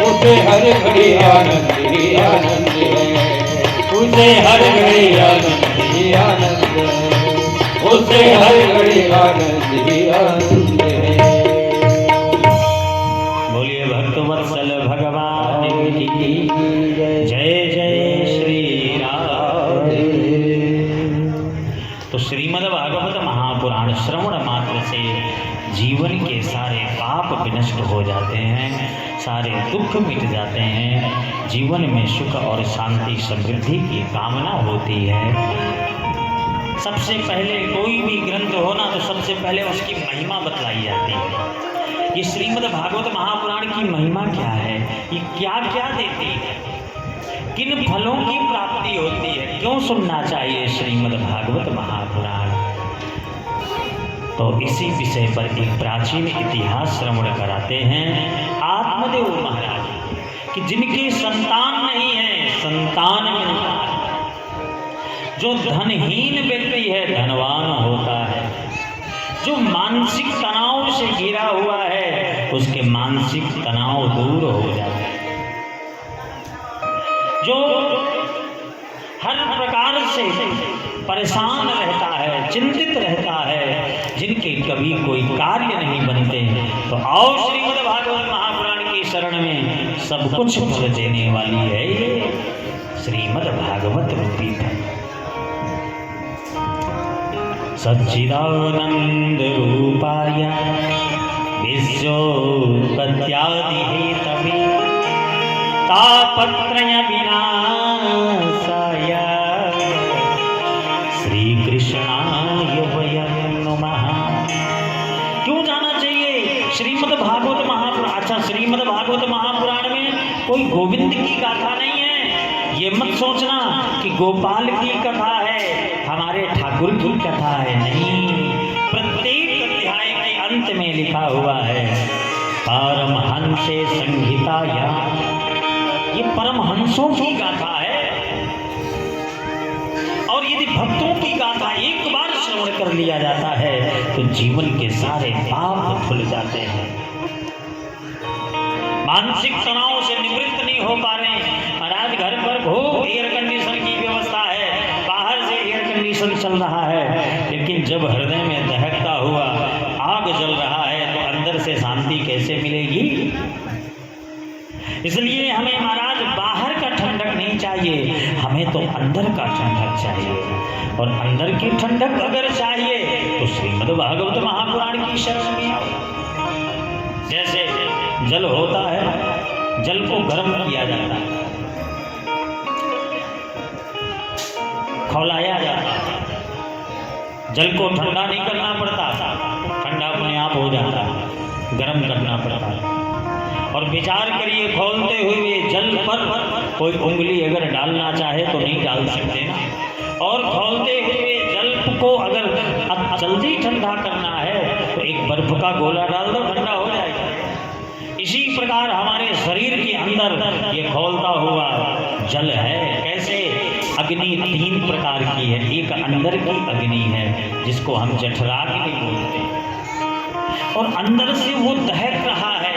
Speaker 1: उसे हर घड़ी आनंद ही आनंद है।
Speaker 2: उसे हर घड़ी आनंद
Speaker 1: ही आनंद है। उसे हर घड़ी आनंद ही आनंद है।
Speaker 2: बोलिए भक्तवत्सल भगवान की जय जय श्री राम। तो श्रीमद् भागवत महापुराण श्रवण मात्र से जीवन के सारे पाप विनष्ट हो जाते हैं, सारे दुख मिट जाते हैं, जीवन में सुख और शांति समृद्धि की कामना होती है। सबसे पहले कोई भी ग्रंथ हो ना, तो सबसे पहले उसकी महिमा बतलाई जाती है। ये श्रीमद् भागवत महापुराण की महिमा क्या है, ये क्या क्या देती है, किन फलों की प्राप्ति होती है, क्यों सुनना चाहिए श्रीमद् भागवत महापुराण। तो इसी विषय पर एक प्राचीन इतिहास श्रवण कराते हैं आत्मदेव महाराज कि जिनकी संतान नहीं है संतान मिलता है। जो धनहीन व्यक्ति है धनवान होता है। जो मानसिक तनाव से घिरा हुआ है उसके मानसिक तनाव दूर हो जाते हैं। जो हर प्रकार से परेशान रहता है, चिंतित रहता है, जिनके कभी कोई कार्य नहीं बनते, तो आओ श्रीमद् भागवत महापुराण की शरण में सब कुछ फल देने वाली है ये श्रीमद् भागवत रूपी फल। सच्चिदानंद रूपाय विश्वोत्पत्त्यादि हेतवे तापत्रय विनाशाय श्री कृष्णाय वयं नमः। क्यों जाना चाहिए श्रीमद् भागवत महापुराण? अच्छा, श्रीमद् भागवत महापुराण में कोई गोविंद की गाथा नहीं है, ये मत सोचना कि गोपाल की कथा है, हमारे ठाकुर की कथा है। नहीं, प्रत्येक अध्याय के अंत में लिखा हुआ है परमहंसे संहिताया, ये परमहंसों की गाथा है। और यदि भक्तों की गाथा एक बार श्रवण कर लिया जाता है तो जीवन के सारे पाप धुल जाते हैं। मानसिक तनाव से निवृत्त नहीं हो पा रहे। महाराज घर पर खूब एयर कंडीशन की व्यवस्था है, बाहर से एयर कंडीशन चल रहा है, लेकिन जब हृदय में दहकता हुआ आग जल रहा है तो अंदर से शांति कैसे मिलेगी? इसलिए हमें महाराज बाहर का ठंडक नहीं चाहिए, हमें तो अंदर का ठंडक चाहिए। और अंदर की ठंडक अगर चाहिए तो श्रीमद् भागवत महापुराण की शरण में आओ। जैसे जल होता है, जल को गर्म किया जाता है, खौलाया जाता है, जल को ठंडा नहीं करना पड़ता, ठंडा अपने आप हो जाता है, गर्म करना पड़ता है। और विचार करिए, खौलते हुए जल पर कोई उंगली अगर डालना चाहे तो नहीं डाल सकते ना, और खौलते हुए जल को अगर अब जल्दी ठंडा करना है तो एक बर्फ का गोला डाल दो, ठंडा हो जाएगा। इसी प्रकार हमारे शरीर के अंदर ये खौलता हुआ जल है। कैसे? अग्नि 3 प्रकार की है। एक अंदर की अग्नि है जिसको हम जठराग्नि बोलते हैं, और अंदर से वो दहक रहा है।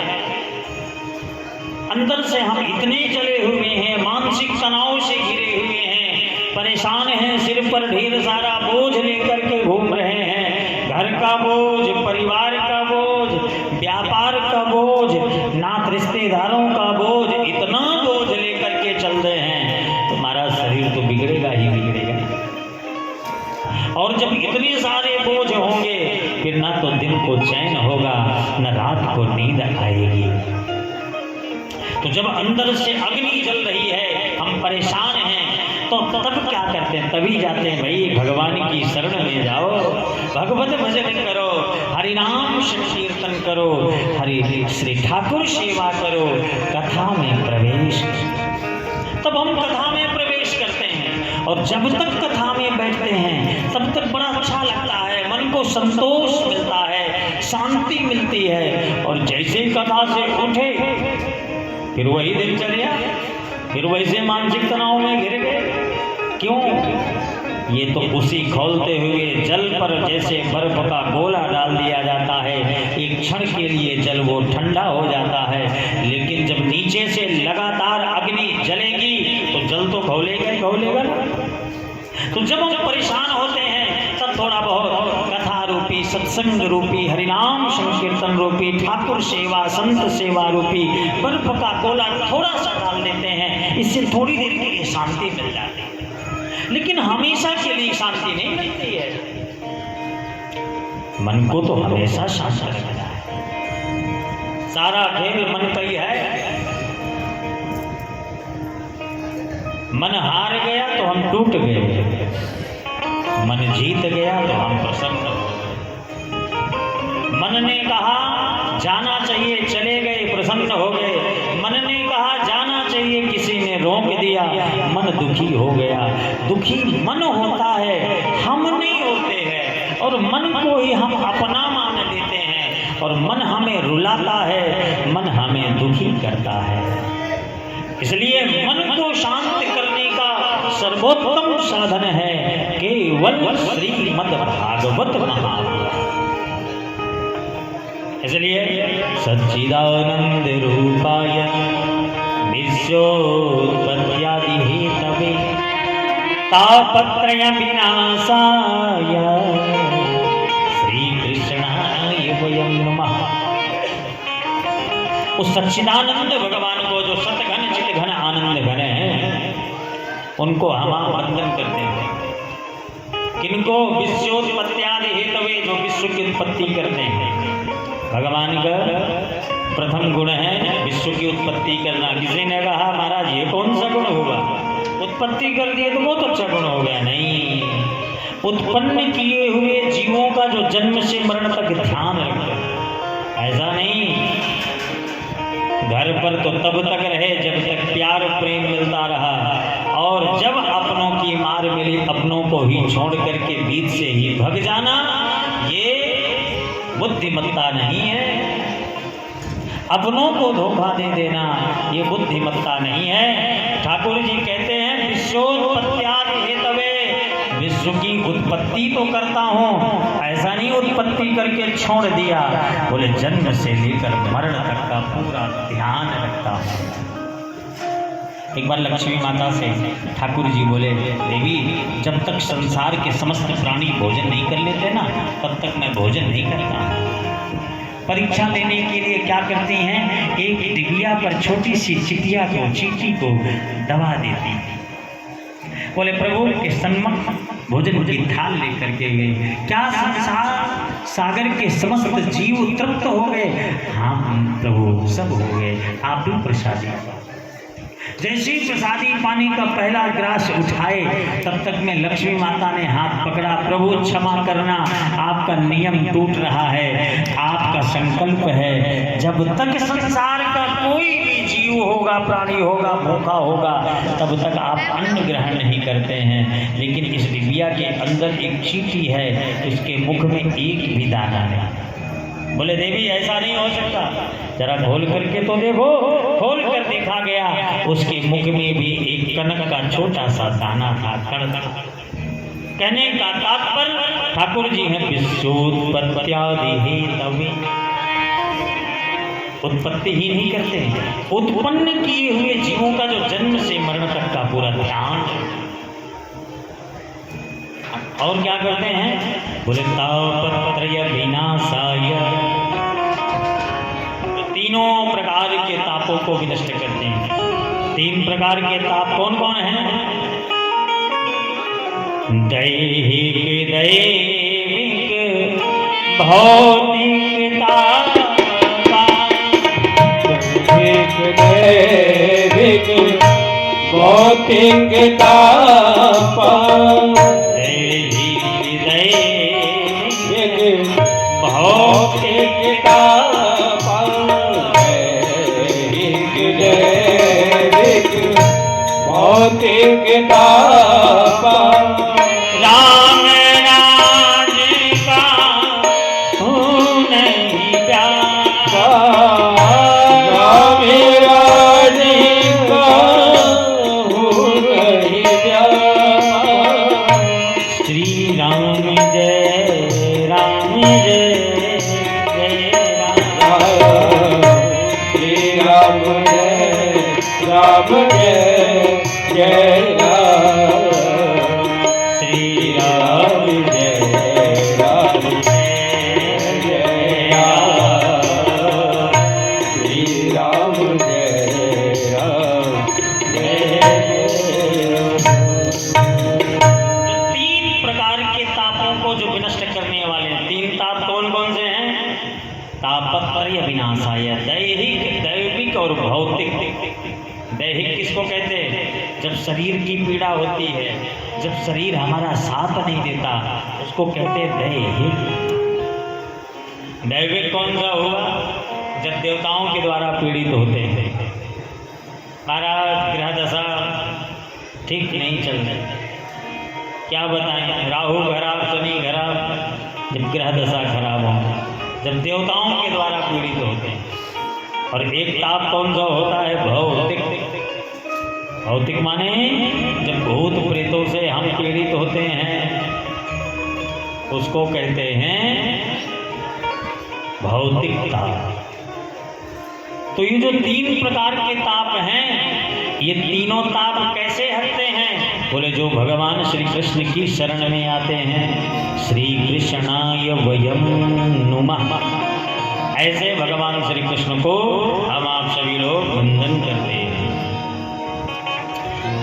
Speaker 2: अंदर से हम इतने जले हुए हैं, मानसिक तनाव से घिरे हुए हैं, परेशान हैं, सिर पर ढेर सारा बोझ लेकर के घूम रहे हैं, घर का बोझ, परिवार का बोझ, व्यापार का बोझ, नात रिश्तेदारों का बोझ, इतना बोझ लेकर के चल रहे हैं, तुम्हारा शरीर तो बिगड़ेगा ही बिगड़ेगा। और जब इतने सारे बोझ होंगे फिर ना तो दिन को चैन होगा, न रात को नींद आएगी। तो जब अंदर से अग्नि जल रही है, हम परेशान हैं, तो तब क्या करते हैं? तभी जाते हैं भाई भगवान की शरण में जाओ, भगवत भजन करो, हरि नाम संकीर्तन करो, हरि श्री ठाकुर सेवा करो, कथा में प्रवेश। तब हम कथा में प्रवेश करते हैं, और जब तक कथा में बैठते हैं तब तक बड़ा अच्छा लगता है, मन को संतोष मिलता है, शांति मिलती है। और जैसे ही कथा से उठे फिर वही दिनचर्या, फिर वैसे मानसिक तनाव में घिर गए। क्यों? ये तो उसी खौलते हुए जल पर जैसे बर्फ का गोला डाल दिया जाता है, एक क्षण के लिए जल वो ठंडा हो जाता है, लेकिन जब नीचे से लगातार अग्नि जलेगी तो जल तो खौलेगा ही खौलेगा। तो जब हम परेशान होते हैं तब थोड़ा बहुत कथा रूपी, सत्संग रूपी, हरिनाम संकीर्तन रूपी, ठाकुर सेवा, संत सेवा रूपी बर्फ का गोला थोड़ा सा डाल देते हैं, इससे थोड़ी देर के लिए शांति मिल जाती है, लेकिन हमेशा के लिए शांति नहीं मिलती है। मन को तो हमेशा शांत रखना है, सारा खेल मन का ही है। मन हार गया तो हम टूट गए, मन जीत गया तो हम प्रसन्न हो गए। मन ने कहा जाना चाहिए, चले गए, प्रसन्न हो गए। मन ने कहा जाना चाहिए, किसी ने रोक दिया, मन दुखी हो गया। दुखी मन होता है, हम नहीं होते हैं, और मन को ही हम अपना मान लेते हैं, और मन हमें रुलाता है, मन हमें दुखी करता है। इसलिए मन को शांत करने का सर्वोत्तम साधन है केवल श्रीमद् भागवत महापुराण। इसलिए सच्चिदानंद रूपाय विश्वोत्पत्त्यादि हेतवे तापत्रय विनाशाय श्री कृष्णाय वयं नमः। उस सच्चिदानंद भगवान को, जो सतघन चितघन आनंद घन है, उनको हम वंदन करते हैं। किनको? विश्वोत्पत्त्यादि हेतवे, जो विश्व की उत्पत्ति करते हैं। भगवान का प्रथम गुण है विश्व की उत्पत्ति करना। किसी ने कहा महाराज ये कौन सा गुण होगा, उत्पत्ति कर दिए तो बहुत अच्छा गुण हो गया। नहीं, उत्पन्न किए हुए जीवों का जो जन्म से मरण तक ध्यान रखते, ऐसा नहीं। घर पर तो तब तक रहे जब तक प्यार प्रेम मिलता रहा, और जब अपनों की मार मिली अपनों को ही छोड़ करके बीच से ही भग जाना, ये बुद्धिमत्ता नहीं है। अपनों को धोखा दे देना ये बुद्धिमत्ता नहीं है। ठाकुर जी कहते हैं विश्वोत्पत्त्यादि हेतवे, विश्व की उत्पत्ति तो करता हूँ, ऐसा नहीं उत्पत्ति करके छोड़ दिया। बोले जन्म से लेकर मरण तक का पूरा ध्यान रखता हूँ। एक बार लक्ष्मी माता से ठाकुर जी बोले, देवी जब तक संसार के समस्त प्राणी भोजन नहीं कर लेते ना, तब तक मैं भोजन नहीं करता। परीक्षा देने के लिए क्या करती हैं, एक डिबिया पर छोटी सी चिटिया को, चींटी को दबा देती। बोले प्रभु के सन्मुख भोजन की थाल लेकर के गए। क्या संसार सागर के समस्त जीव तृप्त हो गए? हाँ प्रभु सब हो गए, आप भी प्रसादी। जैसे ही प्रसादी पानी का पहला ग्रास उठाए, तब तक में लक्ष्मी माता ने हाथ पकड़ा, प्रभु क्षमा करना, आपका नियम टूट रहा है, आपका संकल्प है जब तक संसार का कोई भी जीव होगा, प्राणी होगा, भूखा होगा, तब तक आप अन्न ग्रहण नहीं करते हैं। लेकिन इस डिबिया के अंदर एक चींटी है, इसके मुख में एक भी दाना नहीं। बोले देवी ऐसा नहीं हो सकता, जरा खोल करके तो देखो। खोल कर देखा गया, उसके मुख में भी एक कनक का छोटा सा दाना था, कण। कहने का तात्पर्य ठाकुर जी हैं विश्वोत्पत्त्यादि तभी, उत्पत्ति ही नहीं करते हैं, उत्पन्न किए हुए जीवों का जो जन्म से मरण तक का पूरा ध्यान। और क्या करते हैं, बोले तापत्रय विनाशाय, तीनों प्रकार के तापों को विनष्ट करते हैं। तीन प्रकार के ताप कौन कौन हैं? दैहिक, दैविक, भौतिक ताप।
Speaker 1: दैविक, भौतिक ताप। भौतिक ताप, भौतिक ताप।
Speaker 2: राम राज का हूँ नहीं प्यारा,
Speaker 1: राम राज का हूँ नहीं प्यारा।
Speaker 2: श्री राम जय राम जय जय राम।
Speaker 1: श्री राम जय राम जय जय राम। श्री राम जय राम जय जय राम। श्री राम जय राम जय
Speaker 2: तीन प्रकार के तापों को जो विनष्ट करने वाले हैं, तीन ताप कौन कौन से हैं? तापत्रय विनाशाय, दैहिक, दैविक और भौतिक। दैहिक किसको कहते हैं? जब शरीर की पीड़ा होती है, जब शरीर हमारा साथ नहीं देता, उसको कहते हैं दैहिक। दैविक कौन सा हुआ? जब देवताओं के द्वारा पीड़ित होते हैं, महाराज ग्रह दशा ठीक नहीं चल रही, क्या बताएं, राहु खराब, शनि खराब, जब ग्रह दशा खराब हो, जब देवताओं के द्वारा पीड़ित होते हैं। और एक ताप कौन सा होता है? भौतिक। भौतिक माने जब भूत प्रेतों से हम पीड़ित होते हैं, उसको कहते हैं भौतिक ताप। तो ये जो तीन प्रकार के ताप हैं, ये तीनों ताप कैसे हटते हैं? बोले जो भगवान श्री कृष्ण की शरण में आते हैं, श्री कृष्णाय वयम नुमः, ऐसे भगवान श्री कृष्ण को हम आप सभी लोग वंदन करते हैं।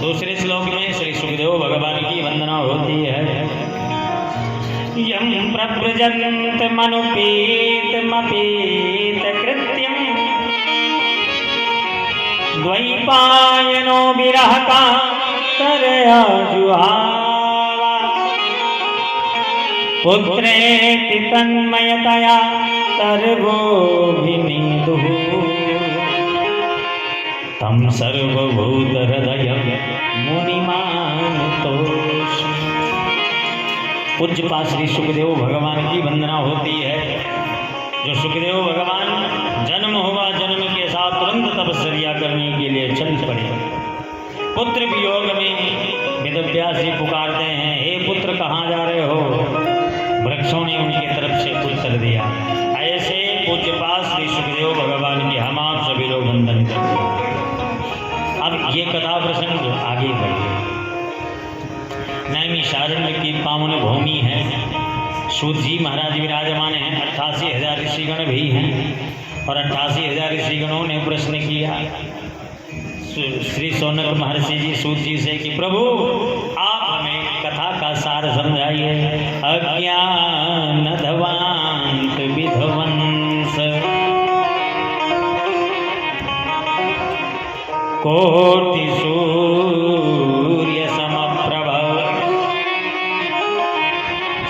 Speaker 2: दूसरे श्लोक में श्री सुखदेव भगवान की वंदना होती है। यम प्रव्रजन्त मनुपीत मपीत कृत्यम द्वैपायनो विरह का तरया जुहावा पुत्रेति तन्मयतया सर्वोभिनीदुः तम सर्वभूत हृदय मुनिमानुतोषि। पूज्यपाद श्री सुखदेव भगवान की वंदना होती है। जो सुखदेव भगवान जन्म हुआ, जन्म के साथ तुरंत तपस्या करने के लिए चल पड़े। पुत्र वियोग में वेदव्यास जी पुकारते हैं, हे पुत्र कहाँ जा रहे हो? वृक्षों ने उनकी तरफ से उत्तर दिया। ऐसे पूज्यपाद श्री सुखदेव भगवान के हम आप सभी लोग वंदन करते हैं। अब ये कथा प्रसंग आगे बढ़े। नैमिषारण्य की पावन भूमि है। सूत जी महाराज विराजमान हैं, 88,000 ऋषिगण भी हैं और 88,000 ऋषिगणों ने प्रश्न किया श्री सौनक महर्षि जी सूत जी से कि प्रभु आप हमें कथा का सार समझाइए। अज्ञान ध्वांत विध्वंस कोटि सूर्य समप्रभ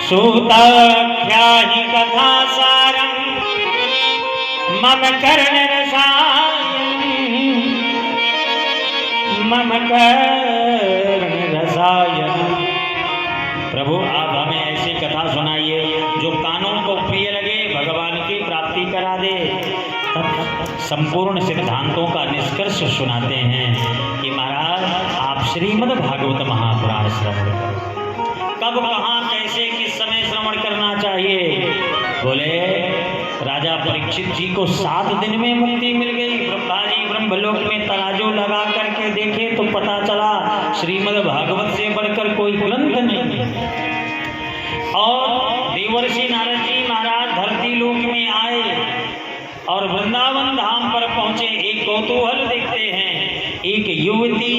Speaker 2: सूताख्याहि कथा सारं मम कर्ण रसायन। प्रभु आप हमें ऐसी कथा सुनाइए जो कानों को प्रिय लगे, भगवान की प्राप्ति करा दे। तब संपूर्ण सिद्धांतों का निष्कर्ष सुनाते हैं कि महाराज आप श्रीमद् भागवत महापुराण श्रवण करो। कब कहाँ कैसे किस समय श्रवण करना चाहिए? बोले राजा परीक्षित जी को 7 दिन में मुक्ति मिल गई। ब्रह्मा जी ब्रह्मलोक में तराजू लगा करके देखे तो पता चला श्रीमद् भागवत से बढ़कर कोई ग्रंथ नहीं। और देवर्षि नारद जी महाराज धरती लोक में आए और वृंदावन धाम पर पहुंचे। एक कौतूहल देखते हैं, एक युवती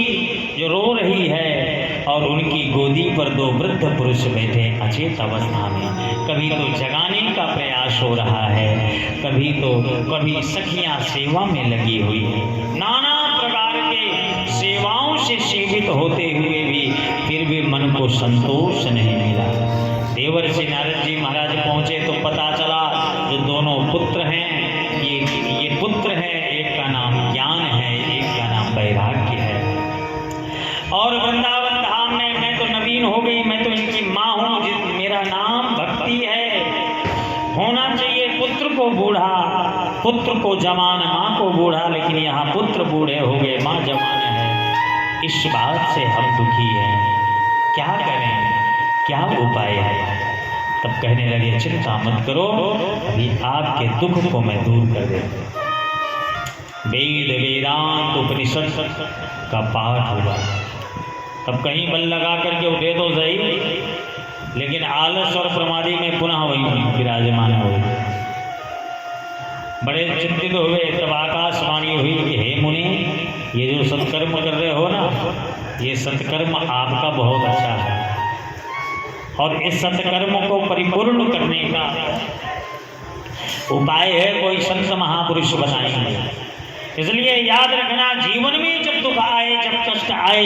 Speaker 2: जो रो रही है और उनकी गोदी पर 2 वृद्ध पुरुष बैठे अचेत अवस्था में। कभी तो जगाने का प्रयास हो रहा है, कभी सखियां सेवा में लगी हुई है। नाना प्रकार के सेवाओं से सेवित होते हुए भी फिर भी मन को संतोष नहीं मिला। देवर्षि नारद जी महाराज पहुंचे तो पता चला जो दोनों पुत्र हैं ये पुत्र है, एक का नाम ज्ञान है, एक का नाम वैराग्य है। और वृंदावन धाम में मैं तो नवीन हो गई, मैं तो इनकी माँ हूँ, मेरा नाम भक्ति है। होना चाहिए पुत्र को बूढ़ा, पुत्र को जवान, माँ को बूढ़ा, लेकिन यहाँ पुत्र बूढ़े हो गए, माँ जवान है। इस बात से हम दुखी हैं, क्या करें, क्या उपाय है? तब कहने लगे चिंता मत करो, अभी आपके दुख को मैं दूर कर देता। वेद वेदांत उपनिषद का पाठ हुआ। तब कहीं बल लगा करके उठे तो सही, लेकिन आलस और प्रमादी में पुनः वही विराजमान हो। बड़े चिंतित हुए। तब आकाशवाणी हुई कि हे मुनि, ये जो सत्कर्म कर रहे हो ना, ये सत्कर्म आपका बहुत अच्छा है और इस सत्कर्म को परिपूर्ण करने का उपाय है कोई संत महापुरुष बताएंगे। इसलिए याद रखना, जीवन में जब दुख आए, जब कष्ट आए,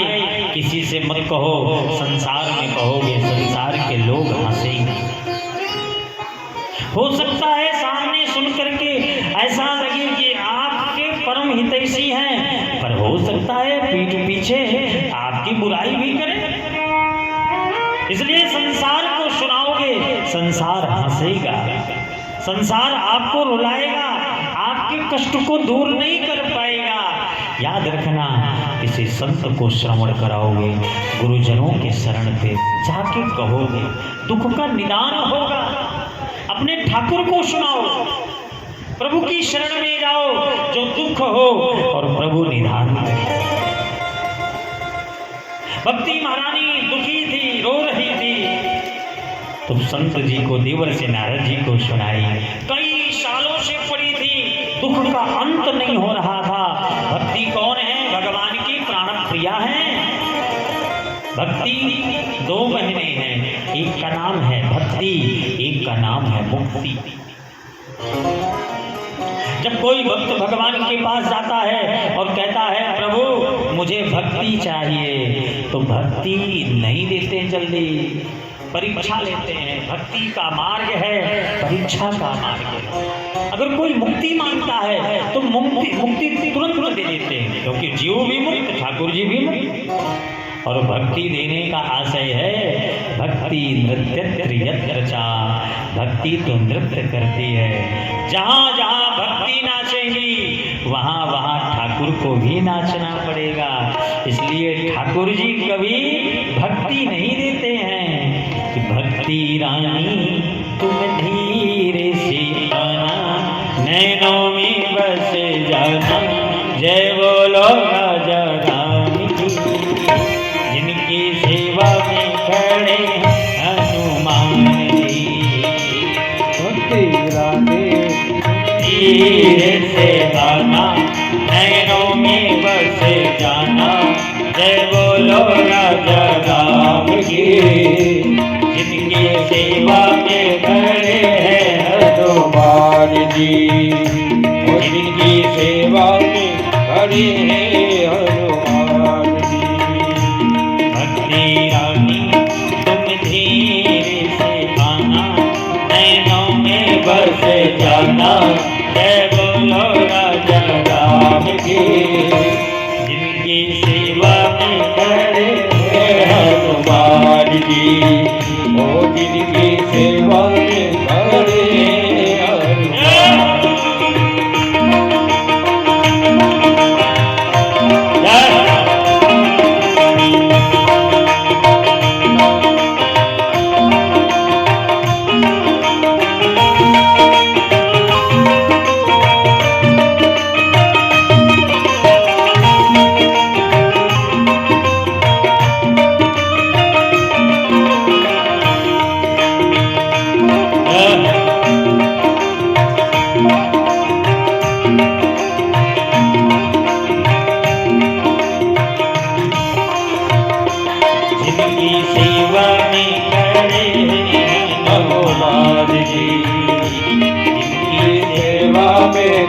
Speaker 2: किसी से मत कहो संसार में कहोगे संसार के लोग हंसेंगे। हो सकता है सामने सुन करके ऐसा लगे कि आपके परम हितैषी हैं, पर हो सकता है पीठ पीछे आपकी बुराई भी करें। इसलिए संसार को सुनाओगे, संसार हंसेगा, संसार आपको रुलाएगा, आपके कष्ट को दूर नहीं कर पाएगा। याद रखना, किसी संत को श्रवण कराओगे, गुरुजनों के शरण पे जाके कहोगे, दुख का निदान होगा। अपने ठाकुर को सुनाओ, प्रभु की शरण में जाओ, जो दुख हो और प्रभु निदान करे। भक्ति महारानी दुखी थी, रो रही थी, तो संत जी को, देवर्षि नारद जी को सुनाई। कई सालों से पड़ी थी, दुख का अंत नहीं हो रहा था। भक्ति कौन है? भगवान की प्राण प्रिया है। भक्ति 2 बहनें हैं, एक का नाम है भक्ति, एक का नाम है मुक्ति। जब कोई भक्त भगवान के पास जाता है और कहता है प्रभु मुझे भक्ति चाहिए, तो भक्ति नहीं देते जल्दी, परीक्षा लेते हैं। भक्ति का मार्ग है, परीक्षा का मार्ग है। अगर कोई मुक्ति मांगता है तो मुक्ति तुरंत दे देते हैं, क्योंकि जीव भी मुक्त, ठाकुर जी भी मुक्त। और भक्ति देने का आशय है भक्ति नृत्य यत्र चा, भक्ति तो नृत्य करती है। जहाँ जहाँ भक्ति नाचेगी वहाँ वहाँ ठाकुर को भी नाचना पड़ेगा। इसलिए ठाकुर जी कभी भक्ति नहीं देते हैं कि भक्ति रानी तुम धीरे नैनों में बस जाना, जय बोलो राजा राम की। जिनकी सेवा में खड़े हनुमान जी, धीरे से आना, नैनों में बस जाना, जय बोलो राजा राम की। जिनकी सेवा में खड़े हैं
Speaker 1: हनुमान जी, जिनकी सेवा में खड़े हैं हनुमान जी।
Speaker 2: भक्ति रानी तुम धीरे से आना, नैनों में बस जाना, जय बोलो राजा राम की। जिनकी सेवा में खड़े हैं
Speaker 1: हनुमान जी, ओ जिनकी सेवा में खड़े हैं हनुमान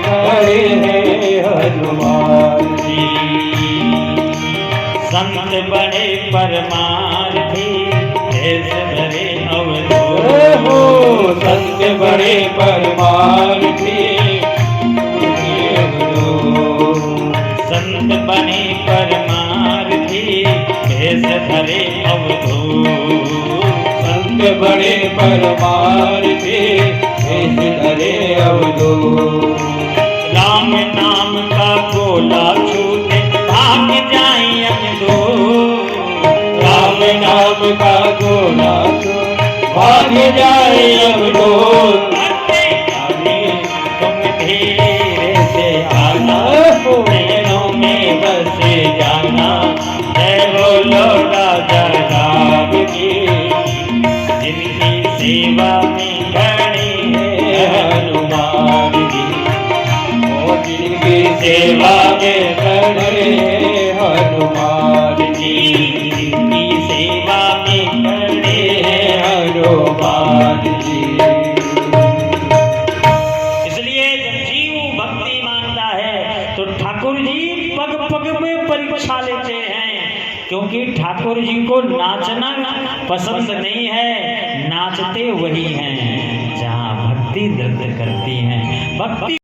Speaker 1: खड़े हैं हनुमान जी।
Speaker 2: संत बड़े परमार्थी, देश धरे अवधूत।
Speaker 1: हो संत बड़े परमार्थी,
Speaker 2: संत बने परमार्थी, देश धरे अवधूत।
Speaker 1: संत बड़े परमार्थी, देश धरे अवधूत।
Speaker 2: राम नाम का गोला छूटे भाग जाए अवधूत।
Speaker 1: राम नाम का गोला भाग जाए अवधूत।
Speaker 2: तुम धीरे से आना, नैनों में बस जाना, जय बोलो राजा राम की। जिनकी सेवा में खड़े हैं
Speaker 1: हनुमान जी, ओ जिनकी सेवा में खड़े हैं हनुमान जी।
Speaker 2: जिनकी सेवा में खड़े हैं
Speaker 1: हनुमान जी।
Speaker 2: इसलिए जब जीव भक्ति मांगता है तो ठाकुर जी पग पग में परीक्षा लेते हैं, क्योंकि ठाकुर जी को नाचना पसंद नहीं है, नाचते वही हैं जहाँ भक्ति नृत्य करती हैं। भक्ति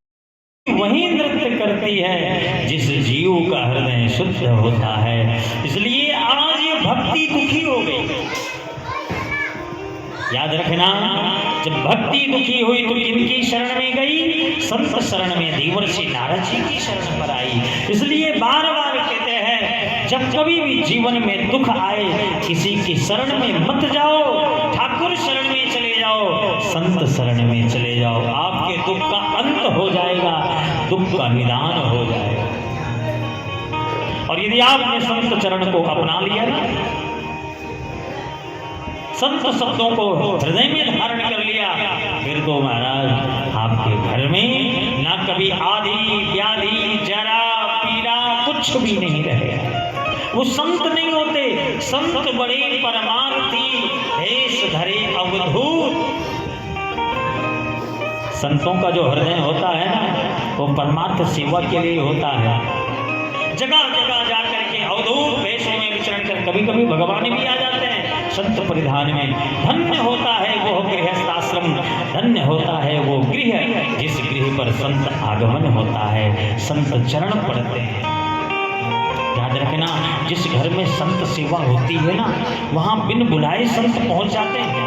Speaker 2: वही नृत्य करती है जिस जीव का हृदय शुद्ध होता है। इसलिए आज ये भक्ति दुखी हो गई। याद रखना, जब भक्ति दुखी हुई तो किनकी शरण में गई? संत शरण में, देवर्षि नारद जी की शरण पर आई। इसलिए बार बार कहते हैं, जब कभी भी जीवन में दुख आए किसी की शरण में मत जाओ, ठाकुर शरण में चले जाओ, संत शरण में चले जाओ। आपके दुख का अंत हो जाएगा, दुख का निदान हो जाएगा। और यदि आपने संत चरण को अपना लिया ना, संत शब्दों को हृदय में धारण कर लिया, फिर तो महाराज आपके घर में ना कभी आदि व्याधि जरा पीड़ा कुछ भी नहीं रहेगा। वो संत नहीं होते, संत बड़े परमार्थी, भेष धरे अवधूत। संतों का जो हृदय होता है ना, वो परमार्थ सेवा के लिए होता है। जगह जगह जाकर के अवधूत वेश में विचरण कर कभी कभी भगवान भी आ जाते हैं संत परिधान में। धन्य होता है वो गृहस्थाश्रम, धन्य होता है वो गृह जिस गृह पर संत आगमन होता है, संत चरण पड़ते हैं। याद रखना, जिस घर में संत सेवा होती है ना, वहाँ बिन बुलाए संत पहुँच जाते हैं।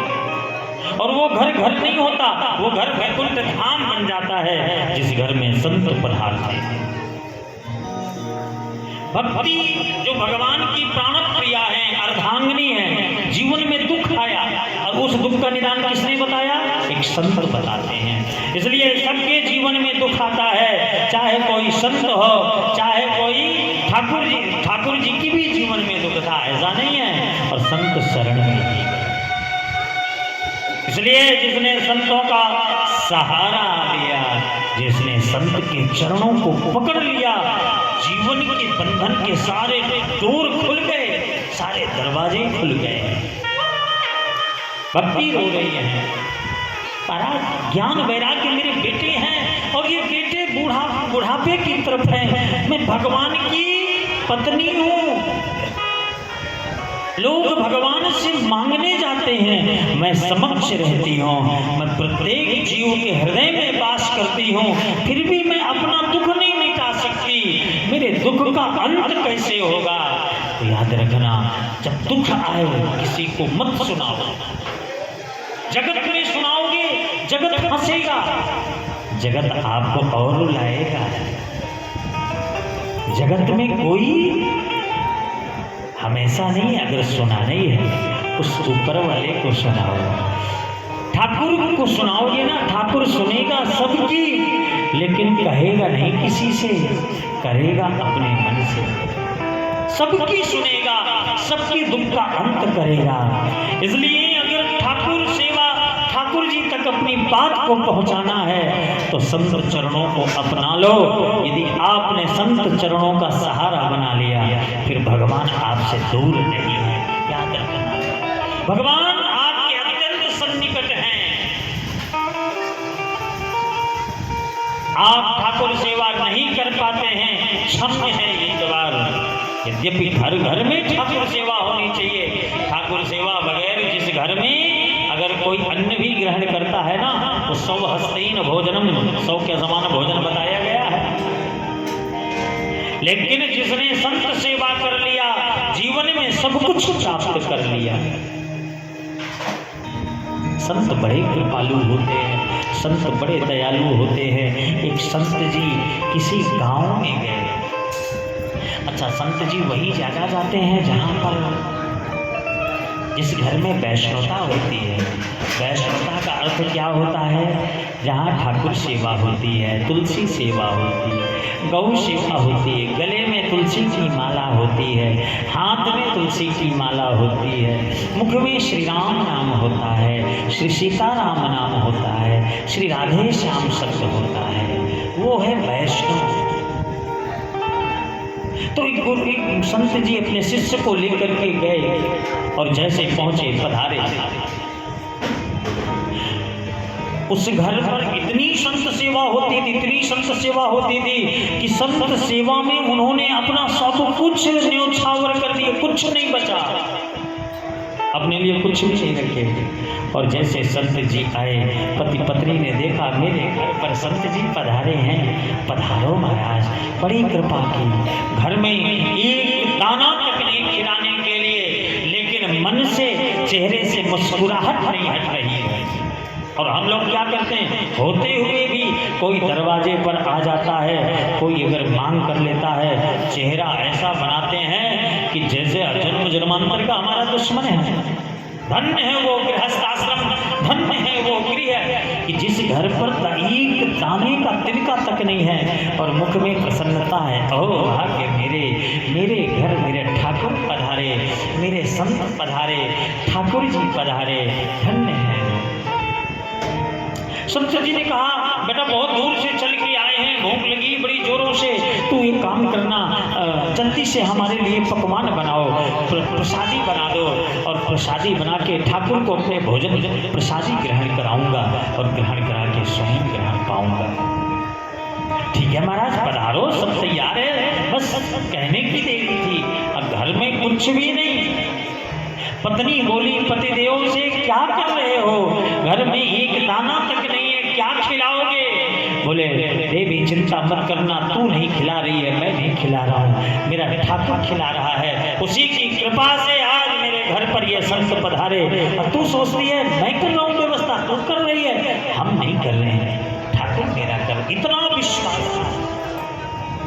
Speaker 2: और वो घर घर नहीं होता, वो घर वैकुंठ धाम बन जाता है जिस घर में संत पधारते हैं। भक्ति जो भगवान की प्राण प्रिया है, अर्धांगिनी है। जीवन में दुख आया और उस दुख का निदान किसने बताया? एक संत बताते हैं। इसलिए सबके जीवन में दुख चाहे कोई संत हो, चाहे कोई ठाकुर जी की भी जीवन में दुख था, ऐसा नहीं है, और संत शरण में ही गए। इसलिए जिसने संतों का सहारा लिया, जिसने संत के चरणों को पकड़ लिया, जीवन के बंधन के सारे डोर खुल गए, सारे दरवाजे खुल गए। भक्ति रो रही है, महाराज ज्ञान वैराग्य मेरे बेटे हैं और ये बेटे बुढ़ापे की तरफ हैं, मैं भगवान की पत्नी हूँ। लोग भगवान से मांगने जाते हैं, मैं समक्ष रहती हूँ, मैं प्रत्येक जीव के हृदय में वास करती हूँ, फिर भी मैं अपना दुख नहीं मिटा सकती, मेरे दुख का अंत कैसे होगा? तो याद रखना, जब दुख आए किसी को मत सुनाओ। जगत में सुनाओगे जगत हंसेगा, जगत आपको और रुलाएगा। जगत में कोई हमेशा नहीं, अगर सुनाना ही है उस ऊपर वाले को सुनाओ। ठाकुर को सुनाओगे ना, ठाकुर सुनेगा सबकी, लेकिन कहेगा नहीं किसी से, करेगा अपने मन से। सबकी सुनेगा, सबकी दुख का अंत करेगा। इसलिए अगर ठाकुर सेवा, ठाकुर जी तक अपनी बात को पहुंचाना है तो संत चरणों को अपना लो। यदि आपने संत चरणों का सहारा बना लिया, फिर भगवान आपसे दूर नहीं है। याद रखना, भगवान आपके अत्यंत सन्निकट हैं। आप ठाकुर सेवा नहीं कर पाते हैं, क्षम्य है एक बार। यद्यपि हर घर में ठाकुर सेवा होनी चाहिए। ठाकुर सेवा बगैर जिस घर में अगर कोई अन्न भी ग्रहण करता है ना, तो 100 हस्तीन भोजनम, 100 के समान भोजन बताया गया है। लेकिन जिसने संत सेवा कर लिया, जीवन में सब कुछ प्राप्त कर लिया। संत बड़े कृपालु होते हैं, संत बड़े दयालु होते हैं। एक संत जी किसी गांव में गए। अच्छा, संत जी वही जगह जाते हैं जहां पर जिस घर में वैष्णवता होती है। वैष्णवता का अर्थ क्या होता है? जहाँ ठाकुर सेवा होती है, तुलसी सेवा होती है, गौ सेवा होती है, गले में तुलसी की माला होती है, हाथ में तुलसी की माला होती है, मुख में श्री राम नाम होता है, श्री सीताराम नाम होता है, श्री राधे श्याम शब्द होता है, वो है वैष्णव। तो एक संत जी अपने शिष्य को लेकर के गए और जैसे पहुंचे, पधारे, उस घर पर इतनी संत सेवा होती थी, इतनी संत सेवा होती थी कि संत सेवा में उन्होंने अपना सब कुछ न्योछावर कर दिया, कुछ नहीं बचा, अपने लिए कुछ भी नहीं रखे। और जैसे संत जी आए, पति पत्नी ने देखा मेरे घर पर संत जी पधारे हैं, पधारो महाराज, बड़ी कृपा की। घर में एक दाना तक नहीं खिलाने के लिए, लेकिन मन से, चेहरे से मुस्कुराहट नहीं हट रही है। और हम लोग क्या करते हैं, होते हुए भी कोई दरवाजे पर आ जाता है, कोई अगर मांग कर लेता है, चेहरा ऐसा बनाते हैं कि जैसे जन्म जन्मांतर का हमारा दुश्मन है। धन्य है वो गृहस्थ आश्रम, धन्य है वो गृह कि जिस घर पर एक दाने का तिनका तक नहीं है और मुख में प्रसन्नता है। ओह भाग्य मेरे घर मेरे ठाकुर पधारे, मेरे संत पधारे, ठाकुर जी पधारे, धन्य है। संत जी ने कहा, बेटा बहुत दूर से चल के आए हैं, भूख लगी बड़ी जोरों से, तू एक काम करना, जल्दी से हमारे लिए पकवान बनाओ, प्रसादी बना दो, और प्रसादी बना के ठाकुर को अपने भोजन प्रसादी ग्रहण कराऊंगा और ग्रहण करा के स्वयं ग्रहण पाऊंगा। ठीक है महाराज, पधारो, सब तैयार है, बस कहने की देरी थी। अब घर में कुछ भी नहीं। पत्नी बोली पतिदेव से, क्या कर रहे हो, घर में एक दाना तक नहीं है, क्या खिलाओगे? बोले देवी चिंता मत करना, तू नहीं खिला रही है, मैं नहीं खिला रहा हूँ, मेरा ठाकुर खिला रहा है, उसी की कृपा से आज मेरे घर पर ये संत पधारे। और तू सोचती है मैं कर रहा हूँ व्यवस्था, तू कर रही है, हम नहीं कर रहे हैं, ठाकुर मेरा कर। इतना विश्वास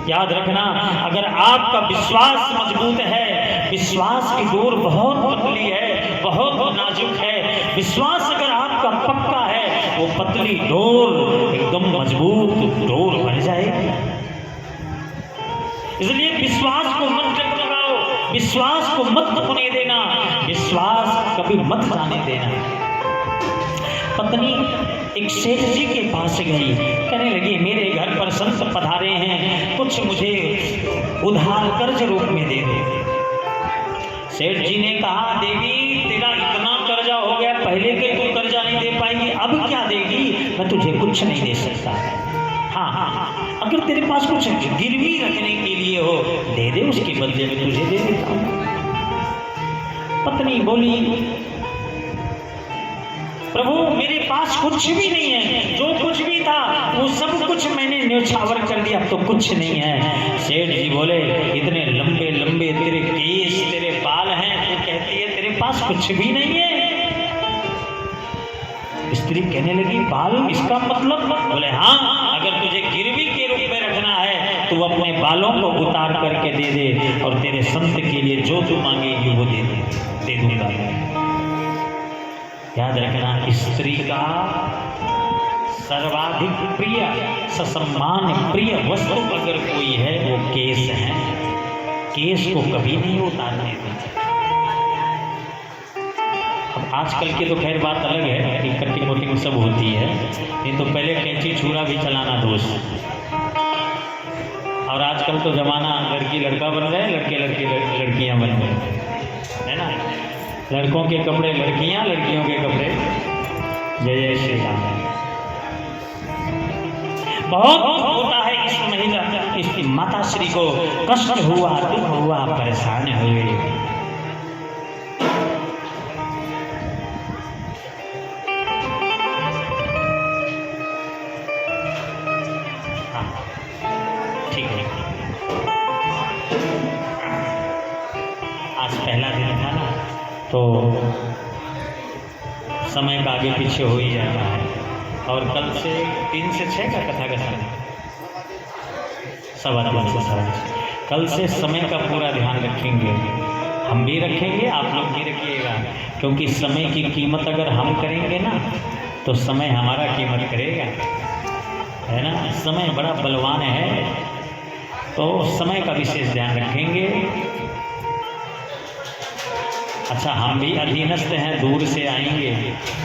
Speaker 2: याद रखना, अगर आपका विश्वास मजबूत है, विश्वास की डोर बहुत पतली है, बहुत नाजुक है, विश्वास अगर आपका पक्का है, वो पतली डोर एकदम मजबूत डोर बन जाएगी। को मत होने देना, विश्वास कभी मत जाने देना। पत्नी एक सेठ जी के पास गई, कहने लगी मेरे घर पर संत पधारे हैं, कुछ मुझे उधार कर्ज रूप में दे दो। सेठ जी ने कहा देवी तेरा इतना कर्जा हो गया, पहले के तू कर्जा नहीं दे पाएगी, अब क्या देगी? मैं तुझे कुछ नहीं दे सकता। हाँ, अगर तेरे पास कुछ गिरवी रखने के लिए हो दे दे, उसके बदले में तुझे दे देता हूँ। पत्नी बोली प्रभु मेरे पास कुछ भी नहीं है, जो कुछ भी था वो सब कुछ मैंने न्यौछावर कर दिया, अब तो कुछ नहीं है। सेठ जी बोले इतने लंबे लंबे तेरे केस तेरे बाल हैं, तू कहती है तेरे पास कुछ भी नहीं है। स्त्री कहने लगी बाल इसका मतलब? बोले हाँ, अगर तुझे गिरवी के रूप में रखना है तू अपने बालों को उतार करके दे दे, और तेरे संत के लिए जो तू मांगेगी वो दे दूंगा। याद रखना, स्त्री का सर्वाधिक प्रिय ससम्मान प्रिय वस्तु अगर कोई है वो केस है। केस को कभी नहीं उतारने देते। अब आजकल की तो खैर बात अलग है कि कटिंग वटिंग सब होती है, नहीं तो पहले कैंची छुरा भी चलाना दोस्त। और आजकल तो जमाना लड़की लड़का बन रहे, लड़के लड़कियां बन गए, है ना। लड़कों के कपड़े लड़कियां, लड़कियों के कपड़े जय जय श्री राम। बहुत होता है इस महिला इस माता श्री को कष्ट हुआ, दुख हुआ, परेशान हुए। हाँ ठीक है, आज पहला दिन था ना, तो समय का आगे पीछे हो ही जाता है। और कल से 3 से 6 का कथा का समय, 3:15 से 6:30। कल से समय का पूरा ध्यान रखेंगे, हम भी रखेंगे, आप लोग भी रखिएगा, क्योंकि समय की कीमत अगर हम करेंगे ना तो समय हमारा कीमत करेगा, है ना। समय बड़ा बलवान है, तो समय का विशेष ध्यान रखेंगे। अच्छा, हम भी अधीनस्थ हैं, दूर से आएंगे,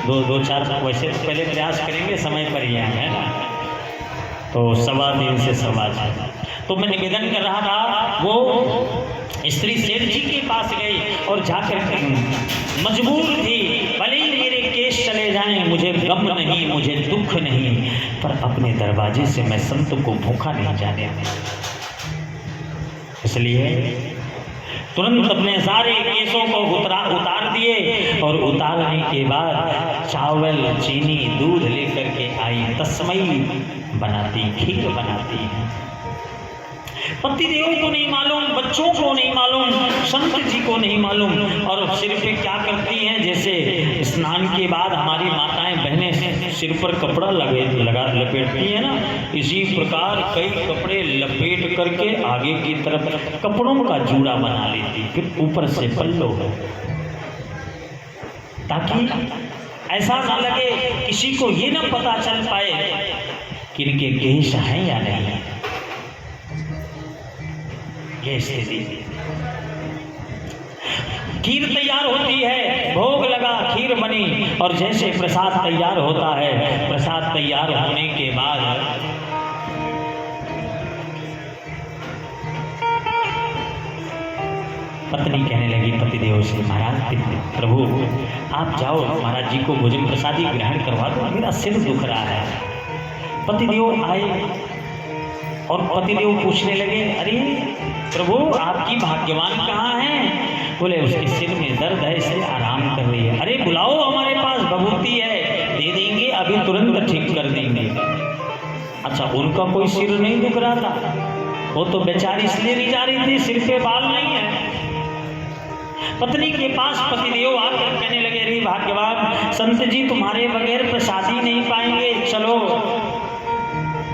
Speaker 2: 2-4 वैसे तो पहले प्रयास करेंगे समय पर ही आए, है ना। तो 3:15 से 6:15। तो मैं निवेदन कर रहा था, वो स्त्री सेठ जी के पास गई और जाकर मजबूर थी, भले ही मेरे केस चले जाएं, मुझे गम नहीं, मुझे दुख नहीं, पर अपने दरवाजे से मैं संत को भूखा नहीं जाने। इसलिए तुरंत अपने सारे केसों को उतार दिए, और उतारने के बाद चावल चीनी दूध लेकर के आई, तस्मई बनाती, खीर बनाती है। पतिदेव को नहीं मालूम, बच्चों को नहीं मालूम, संत जी को नहीं मालूम, और सिर पे क्या करती हैं, जैसे स्नान के बाद हमारी माताएं बहनें सिर पर कपड़ा लगा लपेटती है ना, इसी प्रकार कई कपड़े लपेट करके आगे की तरफ कपड़ों का जूड़ा बना लेती, फिर ऊपर से पल्लो, ताकि ऐसा ना लगे, किसी को ये ना पता चल पाए कि इनके केश हैं या नहीं। ये स्थिति। खीर तैयार होती है, भोग लगा, खीर बनी, और जैसे प्रसाद तैयार होता है, प्रसाद तैयार होने के बाद पत्नी कहने लगी पतिदेव से, महाराज प्रभु आप जाओ, महाराज जी को भोजन प्रसादी ग्रहण करवा दो, मेरा सिर दुख रहा है। पतिदेव आए और पतिदेव पूछने लगे, अरे प्रभु आपकी भाग्यवान कहाँ है? बोले उसके सिर में दर्द है, इसलिए आराम कर रही है। अरे बुलाओ, हमारे पास बबूती है, दे देंगे, अभी तुरंत ठीक कर देंगे। अच्छा, उनका कोई सिर नहीं दुख रहा था, वो तो बेचारी इसलिए नहीं जा रही थी, सिर पे बाल नहीं है। पत्नी के पास पतिदेव आकर कहने लगे, अरे भाग्यवान संत जी तुम्हारे बगैर प्रसादी नहीं पाएंगे, चलो।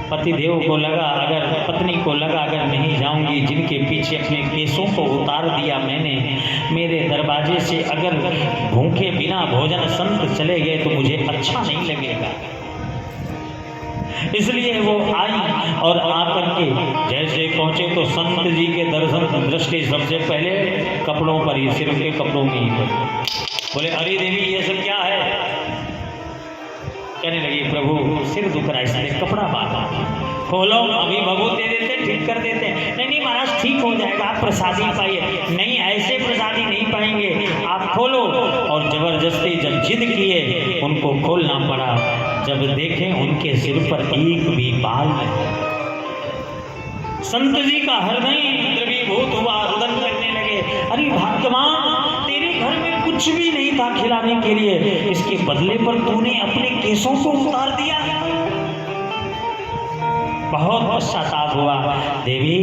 Speaker 2: पतिदेव को लगा, अगर पत्नी को लगा अगर नहीं जाऊंगी, जिनके पीछे अपने केसों को उतार दिया मैंने, मेरे दरवाजे से अगर भूखे बिना भोजन संत चले गए तो मुझे अच्छा नहीं लगेगा। इसलिए वो आई और आकर के जैसे पहुंचे तो संत जी के दर्शन दृष्टि सबसे पहले कपड़ों पर ही, सिर के कपड़ों में ही बोले अरे देवी ये सब क्या है? कहने लगी प्रभु सिर दुख रहा है इसलिए कपड़ा बांधा। खोलो, अभी भभूत दे देते, ठीक कर देते। नहीं महाराज ठीक हो जाएगा, आप प्रसादी पाइए। नहीं ऐसे प्रसादी नहीं पाएंगे, आप खोलो। और जबरदस्ती जब जिद किए उनको खोलना पड़ा। जब देखें उनके सिर पर एक भी बाल नहीं। संत जी का हृदय द्रवीभूत हुआ, रुदन करने लगे। अरे भगवान तेरे घर में कुछ भी नहीं था खिलाने के लिए, इसके बदले पर तूने अपने केसों को उतार दिया। बहुत पश्चाताप हुआ। देवी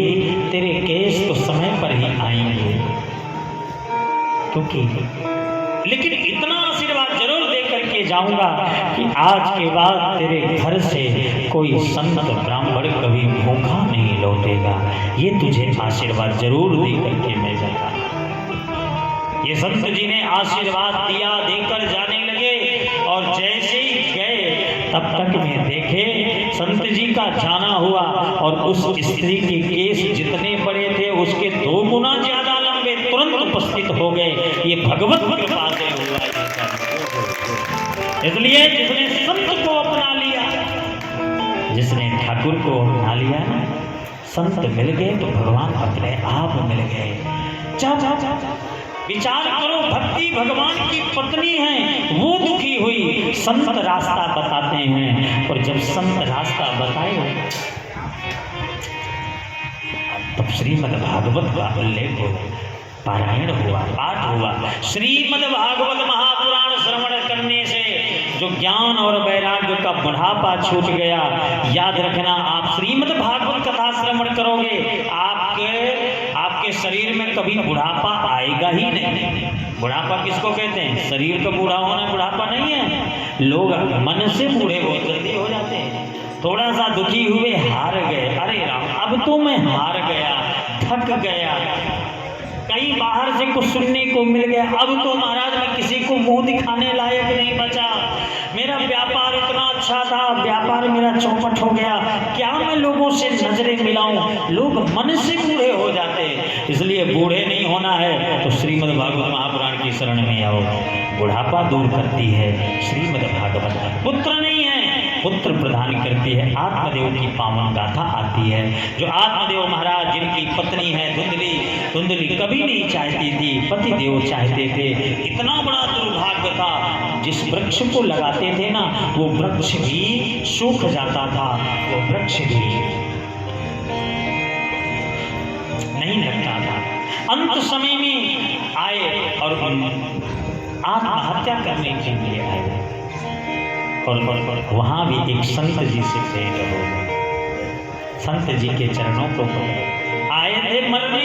Speaker 2: तेरे केस तो समय पर ही आएंगे, क्योंकि लेकिन इतना आशीर्वाद जरूर दे करके जाऊंगा कि आज के बाद तेरे घर से कोई संत ब्राह्मण कभी भूखा नहीं लौटेगा। ये तुझे आशीर्वाद जरूर दे करके मैं जाऊंगा। ये संत जी ने आशीर्वाद दिया, देकर जाने लगे। और जैसे ही गए तब तक में देखे संत जी का जाना हुआ और उस स्त्री के केस जितने बड़े थे उसके 2 गुना ज्यादा लंबे तुरंत उपस्थित हो गए। ये भगवत कृपा से हुआ। इसलिए जिसने संत को अपना लिया, जिसने ठाकुर को अपना लिया ना, संत मिल गए तो भगवान अपने आप मिल गए। विचार करो, भक्ति भगवान की पत्नी है, वो दुखी हुई, संत रास्ता बताते हैं। और जब संत रास्ता बताए तब श्रीमद् भागवत का उल्लेख हो, पारायण हुआ, पाठ हुआ। श्रीमद् भागवत महापुराण श्रवण करने से जो ज्ञान और वैराग्य का बुढ़ापा छूट गया। याद रखना, आप श्रीमद् भागवत कथा श्रवण करोगे, आपके शरीर में कभी बुढ़ापा आएगा ही नहीं। बुढ़ापा किसको कहते हैं? शरीर का बूढ़ा होना बुढ़ापा नहीं है। लोग मन से बूढ़े बहुत जल्दी हो जाते हैं। थोड़ा सा दुखी हुए, हार गए, अरे राम अब तो मैं हार गया, थक गया, कहीं बाहर से कुछ सुनने को मिल गया, अब तो महाराज मैं किसी को मुंह दिखाने लायक नहीं बचा। मेरा व्यापार इतना अच्छा था, व्यापार मेरा चौपट हो गया, क्या मैं लोगों से नजरें मिलाऊं? लोग मन से बूढ़े हो जाते हैं। इसलिए बूढ़े नहीं होना है तो श्रीमद् भागवत महापुराण की शरण में आओ। बुढ़ापा दूर करती है श्रीमद् भागवत। पुत्र नहीं है, पुत्र प्रदान करती है। आत्मदेव की पावन गाथा आती है। जो आत्मदेव महाराज जिनकी पत्नी है धुंधली कभी नहीं चाहती थी, पति देव चाहते थे। इतना बड़ा दुर्भाग्य था, जिस वृक्ष को लगाते थे ना वो वृक्ष भी सूख जाता था, वो वृक्ष भी नहीं लगता था। अंत समय में आए और आत्महत्या करने के लिए आए और वहां भी एक संत जी से भेंट हो गई। संत जी के चरणों को आए थे मरने,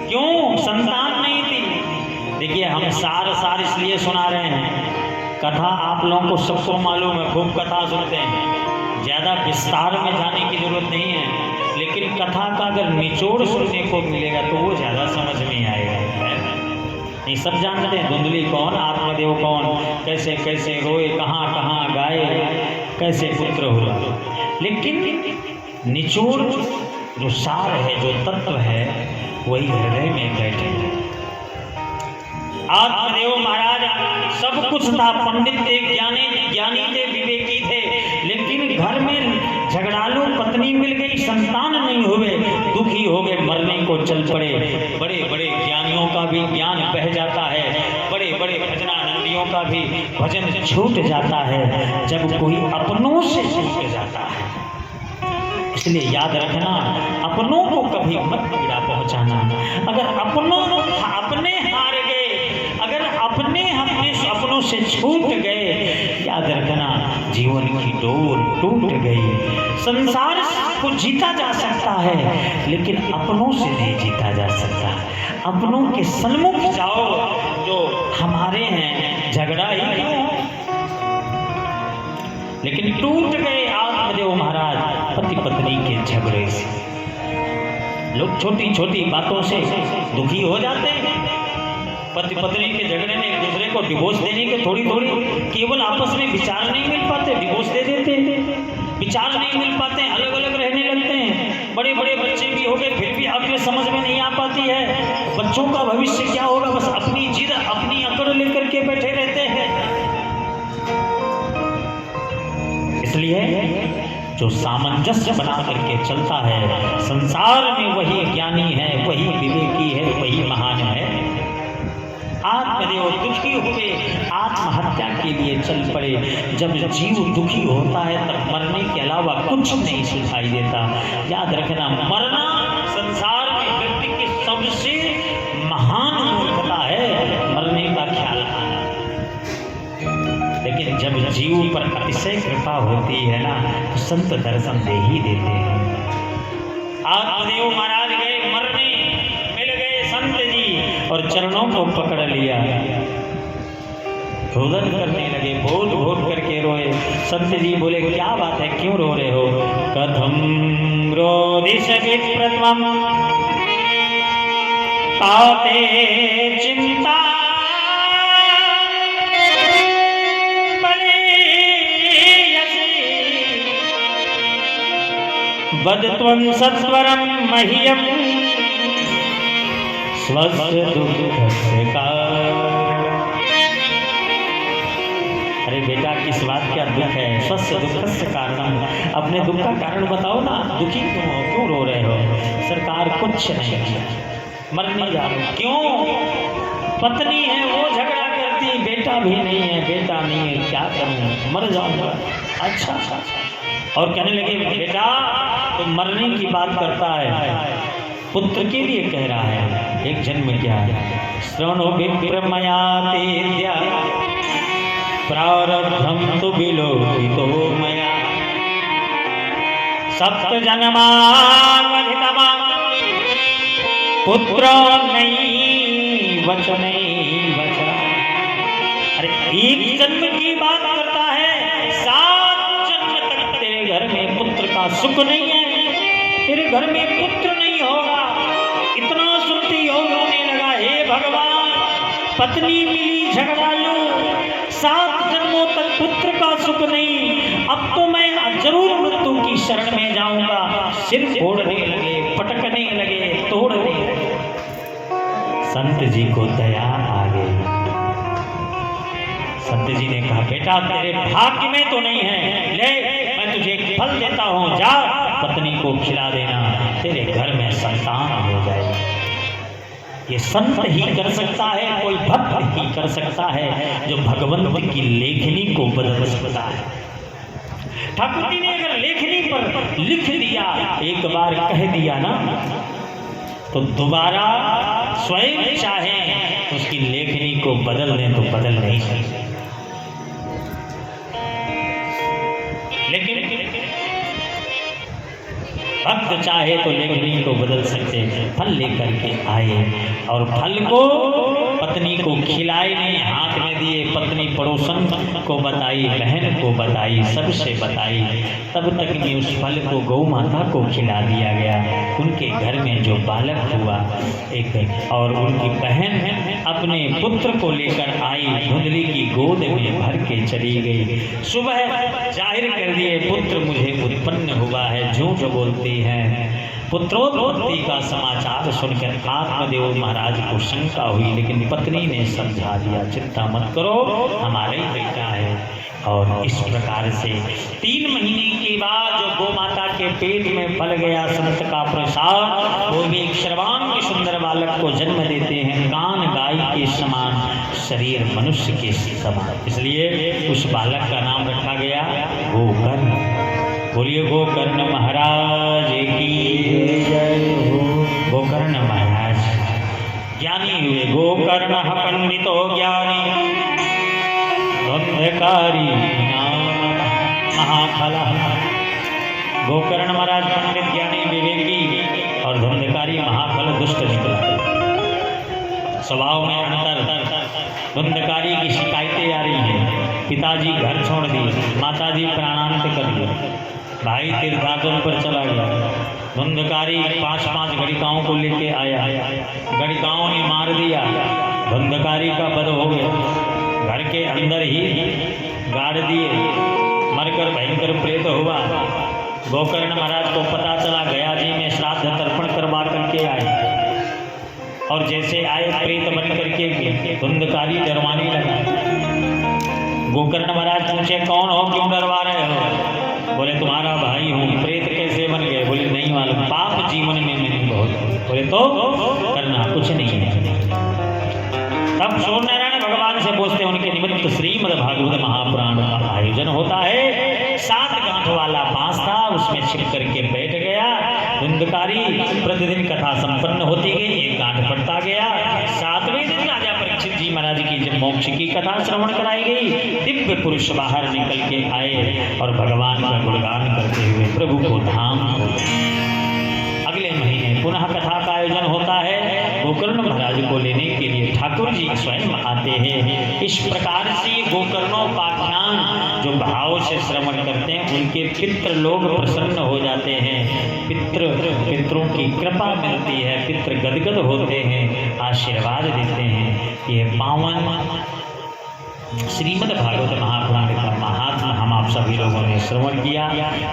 Speaker 2: क्यों? संतान नहीं थी। देखिए हम सार इसलिए सुना रहे हैं, कथा आप लोगों को सबको मालूम है, खूब कथा सुनते हैं, ज़्यादा विस्तार में जाने की जरूरत नहीं है। लेकिन कथा का अगर निचोड़ सुनने को मिलेगा तो वो ज़्यादा समझ में आएगा। नहीं सब जानते हैं धुंधली कौन, आत्मदेव कौन, कैसे कैसे रोए, कहाँ कहाँ गाए, कैसे पुत्र हुआ। लेकिन निचोड़ जो सार है, जो तत्व है, वही हृदय में बैठे हैं। आत्मदेव महाराज सब कुछ था, पंडित थे, ज्ञानी थे, विवेकी थे, लेकिन घर में झगड़ालू पत्नी मिल गई, संतान नहीं हुए, दुखी हो गए, मरने को चल पड़े। बड़े बड़े ज्ञानियों का भी ज्ञान बह जाता है, बड़े बड़े भजनानंदियों का भी भजन छूट जाता है जब कोई अपनों से छूट जाता है। इसलिए याद रखना, अपनों को कभी मत पीड़ा पहुंचाना। अगर अपने हार गए, अगर अपनों से छूट गए, याद रखना जीवन की डोर टूट गई। संसार को जीता जा सकता है लेकिन अपनों से नहीं जीता जा सकता। अपनों के सन्मुख जाओ, जो हमारे हैं, झगड़ा ही क्यों, लेकिन टूट गए आत्मदेव महाराज पति पत्नी के झगड़े से। लोग छोटी छोटी बातों से दुखी हो जाते हैं। पति पत्नी के झगड़े में एक दूसरे को डिवोर्स देने के थोड़ी केवल आपस में विचार नहीं मिल पाते, डिवोर्स दे देते हैं। विचार नहीं मिल पाते, अलग अलग रहने लगते हैं। बड़े बड़े बच्चे भी हो गए फिर भी अक्ल समझ में नहीं आ पाती है। बच्चों का भविष्य क्या होगा, बस अपनी जिद अपनी अकड़ लेकर के बैठे रहते हैं। इसलिए जो सामंजस्य बना करके चलता है संसार में, वही ज्ञानी है, वही विवेकी है, वही महान है। आत्मदेव दुखी हुए आत्महत्या के लिए चल पड़े। जब जीव दुखी होता है तब मरने के अलावा कुछ नहीं सुझाई देता। याद रखना, मरना संसार में व्यक्ति की सबसे महान मूर्खता है, मरने का ख्याल आना। लेकिन जब जीव पर अतिशय कृपा होती है ना, तो संत दर्शन दे ही देते हैं। आत्मदेव महाराज गए मरने, मिल गए संत जी और चरणों को पकड़ लिया, रोदन करने लगे, बोल बोल करके रोए। संत जी बोले क्या बात है, क्यों रो रहे हो? कथम रोदिष विप्रत्वम ताते चिंता वदत्वं सत्वरं मह्यं स्वस्य दुःखस्य कारणम्। अरे बेटा, किस बात का दुख है? स्वस्य दुःखस्य कारणम्, अपने दुख का कारण बताओ ना, दुखी क्यों हो, क्यों रो रहे हो? सरकार कुछ नहीं, मरने जा रहे। क्यों? पत्नी है वो झगड़ा करती, बेटा भी नहीं है, बेटा नहीं है, क्या करूं, मर जाऊंगा। अच्छा, और कहने लगे बेटा तो मरने की बात करता है, पुत्र के लिए कह रहा है, एक जन्म क्या है? श्रवणो विप्रमया तेद्या प्रारब्धम तु विलोकितो मया सप्त जन्मावधितमा पुत्र नहीं वचन नहीं वचन। अरे एक जन्म की बात करता है, 7 जन्म तक तेरे घर में पुत्र का सुख नहीं है, तेरे घर में पुत्र नहीं होगा। इतना सुनते योग रोने लगा, हे भगवान, पत्नी मिली झगड़ालू, 7 जन्मों तक पुत्र का सुख नहीं, अब तो मैं जरूर मृत्यु की शरण में जाऊंगा। सिर फोड़ने लगे, पटकने लगे, तोड़ने लगे। संत जी को दया आ गई। संत जी ने कहा बेटा तेरे भाग्य में तो नहीं है, ले मैं तुझे एक फल देता हूँ, जा पत्नी को खिला देना, तेरे घर में संतान हो जाएगी। ये संत ही कर सकता है, कोई भक्त ही कर सकता है जो भगवंत की लेखनी को बदल सकता है। ठाकुर जी ने अगर लेखनी पर लिख दिया, एक बार कह दिया ना, तो दोबारा स्वयं चाहे उसकी लेखनी को बदल दें तो बदल नहीं सकते। लेकिन भक्त चाहे तो लेखनी को बदल सकते। फल लेकर के आए और फल को पत्नी को खिलाए नहीं, हाथ में दिए, पत्नी पड़ोसन को बताई, बहन को बताई, सबसे बताई, तब तक में उस फल को गौ माता को खिला दिया गया। उनके घर में जो बालक हुआ एक, और उनकी बहन अपने पुत्र को लेकर आई, धुंधली की गोद में भर के चली गई। सुबह जाहिर कर दिए पुत्र मुझे उत्पन्न हुआ है, झूठ बोलती है। पुत्रोत्पत्ति का समाचार सुनकर आत्मदेव महाराज को शंका हुई, लेकिन पत्नी ने समझा दिया, चिंता मत करो, हमारा ही बेटा है। और इस प्रकार से 3 महीने के बाद जो गौ माता के पेट में पल गया संत का प्रसाद, वो भी एक श्रवान के सुंदर बालक को जन्म देते हैं। कान गाय के समान, शरीर मनुष्य के समान, इसलिए उस बालक का नाम रखा गया गोकर्ण। बोलिए गोकर्ण महाराज की जय हो। गोकर्ण महाराज ज्ञानी हुए। गोकर्ण पंडितो ज्ञानी धुंधकारी नाम महाफला। गोकर्ण महाराज पंडित ज्ञानी विवेकी और धुंधकारी महाफल दुष्ट निकला। स्वभाव में अंतर। धुंधकारी की शिकायतें आ रही हैं, पिताजी घर छोड़ दिए, माताजी प्राणांत कर दिए, भाई तीर्थाटन पर चला गया। धुंधकारी 5-5 गणिकाओं को लेके आया, गणिकाओं ने मार दिया, धुंधकारी का वध हो गया। घर के अंदर ही गाड़ दिए, मरकर भयंकर प्रेत हुआ। गोकर्ण महाराज को पता चला गया जी में श्राद्ध तर्पण करवा करके आए, और जैसे आए प्रेत बन करके धुंधकारी डरवाने लगा। गोकर्ण महाराज पूछे कौन हो, क्यों डरवा रहे हो? बोले तुम्हारा भाई हूँ। प्रेत कैसे बन गए? बोले नहीं मालूम, पाप जीवन में मैंने बहुत। बोले तो करना कुछ नहीं है। तब सूर्यनारायण भगवान से पूछते उनके निमित्त श्रीमद् भागवत महापुराण का आयोजन होता है। 7 गांठ वाला बांस था, उसमें छिप करके बैठ गया। धुंधकारी प्रतिदिन कथा संपन्न होती गई, एक गांठ बढ़ता गया। 7वें दिन राजा परीक्षित जी महाराज की जब मोक्ष की कथा श्रवण कराई गई, दिव्य पुरुष बाहर निकल के आए और भगवान का गुणगान करते हुए प्रभु को धाम। अगले महीने पुनः कथा का आयोजन होता है। गोकर्ण महाराज को लेने के लिए ठाकुर जी स्वयं आते हैं। इस प्रकार से गोकर्णोपाख्यान जो भाव से श्रवण करते हैं, उनके पितृ लोग प्रसन्न हो जाते हैं। पितरों की कृपा मिलती है, पितृ गदगद होते हैं, आशीर्वाद देते हैं। ये पावन श्रीमद् भागवत महापुराण का महात्मा हम आप सभी लोगों ने श्रवण किया।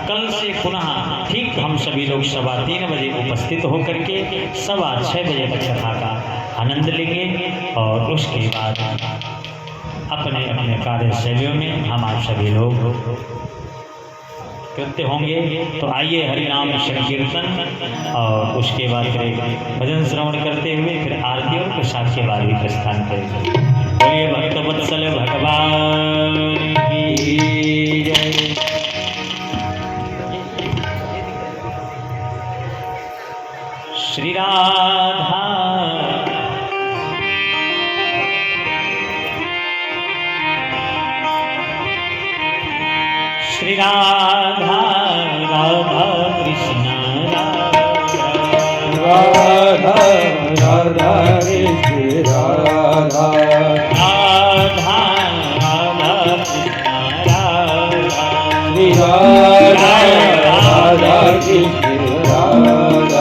Speaker 2: कल से पुनः ठीक हम सभी लोग 3:15 बजे उपस्थित होकर के 6:15 बजे तक कथा का आनंद लेंगे, और उसके बाद अपने अपने कार्यशैलियों में हम आप सभी लोग कृत्य होंगे। तो आइए हरि नाम संकीर्तन और उसके बाद फिर भजन श्रवण करते हुए फिर आरती और प्रसाद के बाद भी प्रस्थान करेंगे। बोलिए भक्त वत्सल भगवान की जय। श्री राधा श्री राधा राधा कृष्ण
Speaker 1: राधा राधा कृष्ण राधा
Speaker 2: राधा राधा कृष्ण राधा
Speaker 1: श्री राधा राधा कृष्ण राधा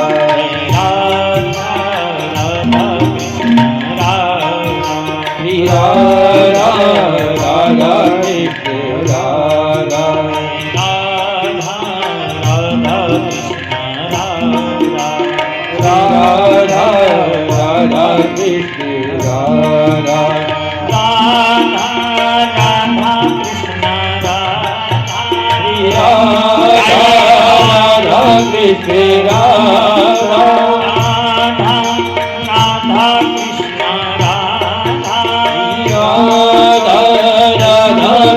Speaker 1: श्री राधा राधा कृष्ण राधा राधा राधा कृष्ण राधा श्री राधा राधा कृष्ण राधा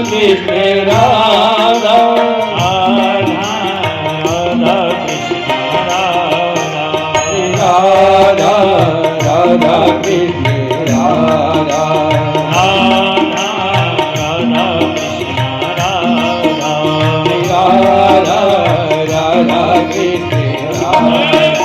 Speaker 1: कृष्ण राधा राधा राधा कृष्ण राधा राधा राधा कृष्ण राधा।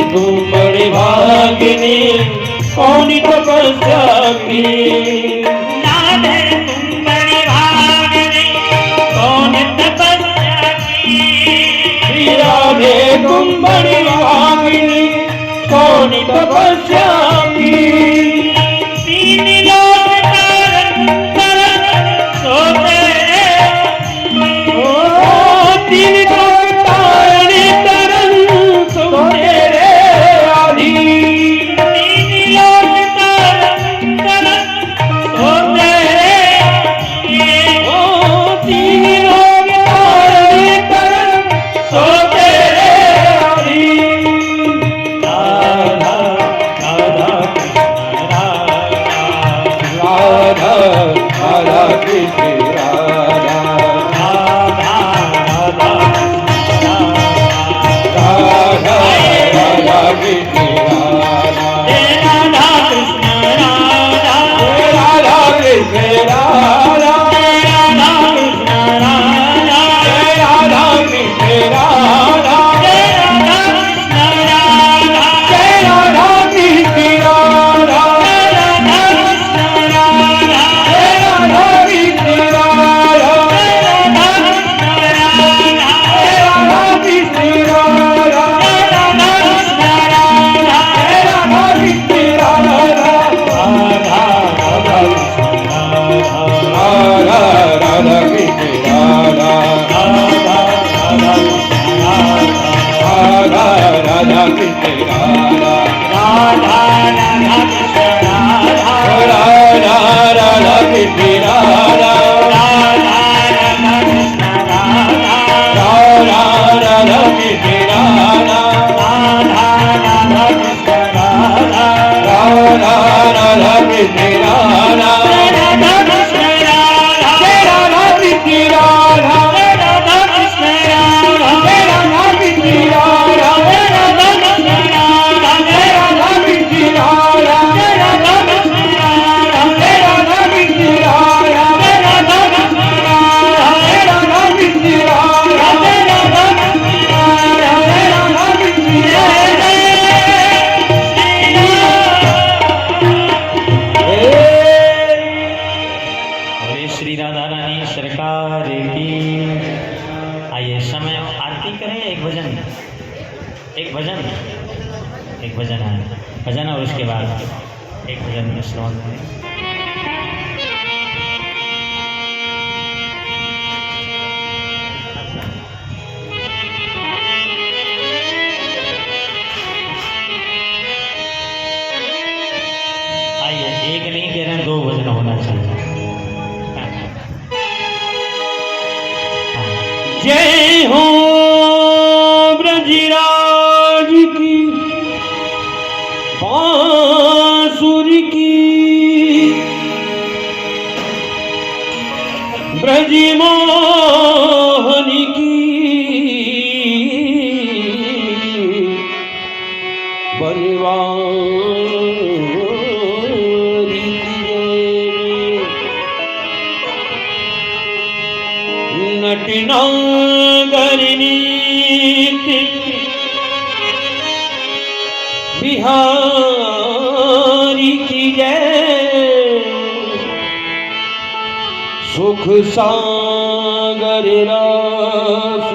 Speaker 1: तुम बड़े भागिनी कौन तपस्या की,
Speaker 2: राधे तुम बड़ी भागिनी कौन तपस्या की,
Speaker 1: राधे तुम बड़ी भागिनी कौन तपस्या की।
Speaker 2: तीन लोग तरन सोते,
Speaker 1: तीन लोग तरन सोते रे आधी,
Speaker 2: तीन लोग तरन सोते,
Speaker 1: तीन लोग तरन सोते रे आधी। राधा राधा कृष्ण राधा
Speaker 2: राधा राधा कृष्ण राधा
Speaker 1: राधा राधा कृष्ण राधा
Speaker 2: राधा राधा कृष्ण राधा
Speaker 1: राधा राधा कृष्ण राधा
Speaker 2: राधा राधा कृष्ण राधा
Speaker 1: राधा राधा कृष्ण राधा
Speaker 2: राधा कृष्ण राधा
Speaker 1: राधा कृष्ण राधा
Speaker 2: राधा कृष्ण राधा
Speaker 1: राधा कृष्ण राधा
Speaker 2: राधा कृष्ण राधा
Speaker 1: राधा कृष्ण राधा
Speaker 2: राधा कृष्ण राधा
Speaker 1: राधा कृष्ण राधा
Speaker 2: राधा कृष्ण राधा
Speaker 1: राधा कृष्ण राधा राधा कृष्ण
Speaker 2: बोले श्री राधा रानी सरकार की। आइए समय आरती करें। एक भजन है भजन और उसके बाद एक भजन में श्रवण करें। आइए एक नहीं कह रहे हैं, 2 भजन होना चाहिए।
Speaker 1: जय हो ब्रजराज की बांसुरी की ब्रजमोहनी की बनवारी की नटनागरनी बिहारी की जय सुख सागर रस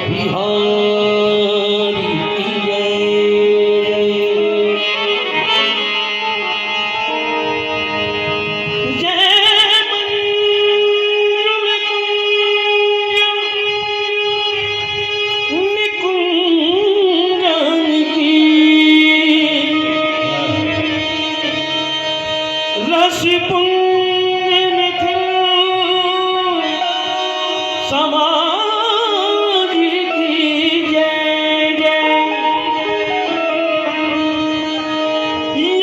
Speaker 1: बिहारी की जय जय निकुंजन की रस पुंजन समाज की जय जय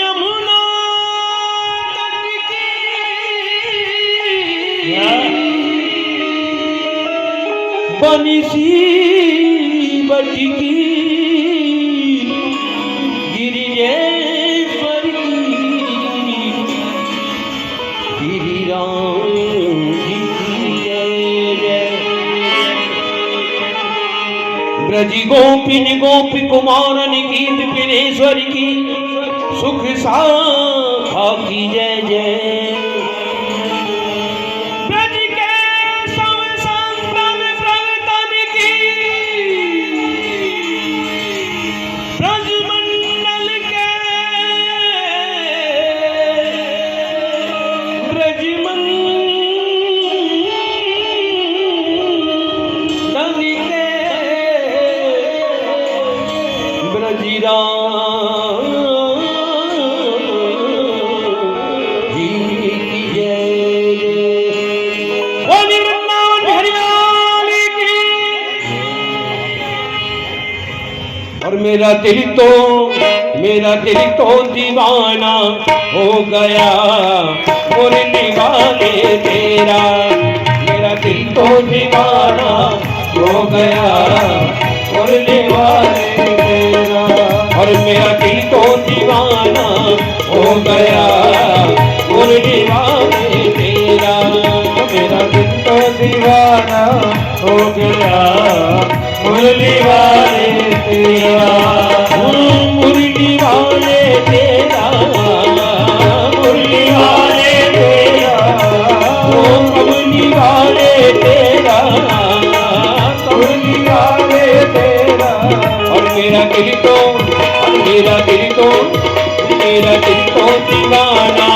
Speaker 1: यमुना तट की बंसी बटकी गिरिजेश्वर की गिरिराज की जय जय ब्रज गोपिन गोपी कुमारन की विपिनेश्वर की सुख साखा की जय जय ब्रज के सब संतन संतन की ब्रज मंडल के ब्रज मंडल के ब्रजराज जी की जय जय बोली वृंदावन हरियाल की। और मेरा दिल तो दीवाना हो गया मुरली वाले तेरा मेरा दिल तो दीवाना हो गया मुरली वाले तेरा और मेरा दिल तो दीवाना हो गया मुरली वाले तेरा मेरा दिल तो दीवाना हो गया मुरली वाले तेरा मुरली वाले तेरा मुरली वाले तेरा मुरली वाले तेरा मुरली वाले तेरा और मेरा दिल तो दीवाना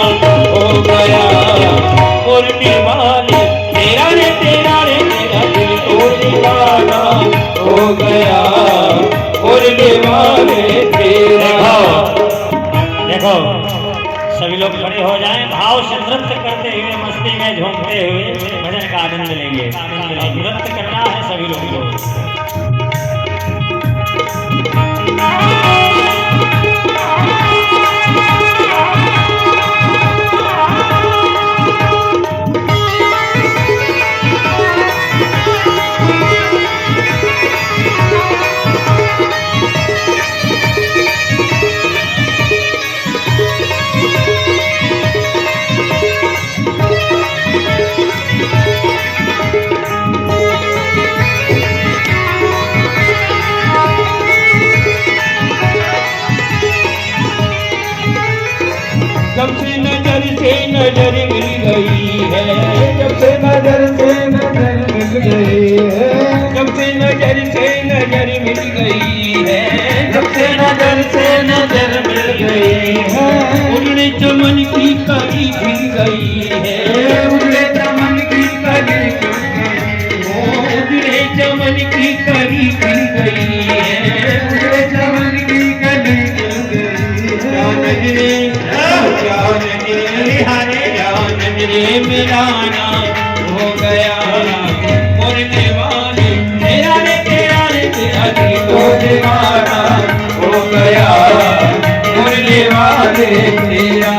Speaker 1: हो गया मुरली वाले तेरा रे मेरा दिल तो दीवाना हो गया मुरली वाले तेरा।
Speaker 2: देखो सभी लोग खड़े हो जाएं, भाव से नृत्य करते हुए, मस्ती में झूमते हुए भजन का आनंद लेंगे। नृत्य करना है सभी लोगों को।
Speaker 1: जब से नजर मिल गई है, जब से नजर मिल गई है, जब से नजर मिल गई है, जब से नजर मिल गई है, उड़ने चमन की कली खिल गई है, उड़ने चमन की कली खिल गई है, उड़ने चमन की कली खिल गई है, उड़ने चमन की कली खिल गई है। नजरे मिलाना हो गया, मुरली वाले तेरा रे तेरा रे तेरा दिल को दीवाना हो गया, मुरली वाले तेरा।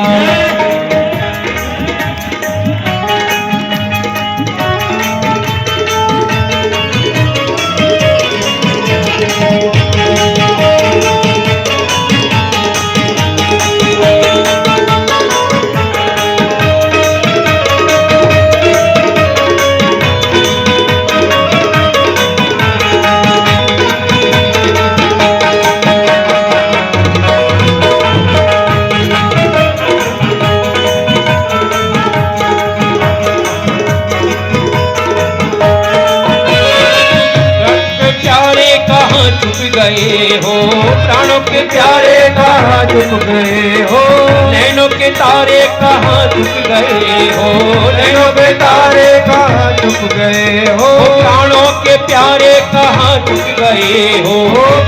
Speaker 1: गए हो प्राणों के प्यारे कहाँ चुप गए हो, नैनों के तारे कहाँ चुप गए हो, नैनों के तारे कहाँ चुप गए हो, प्राणों के प्यारे कहाँ चुप गए हो,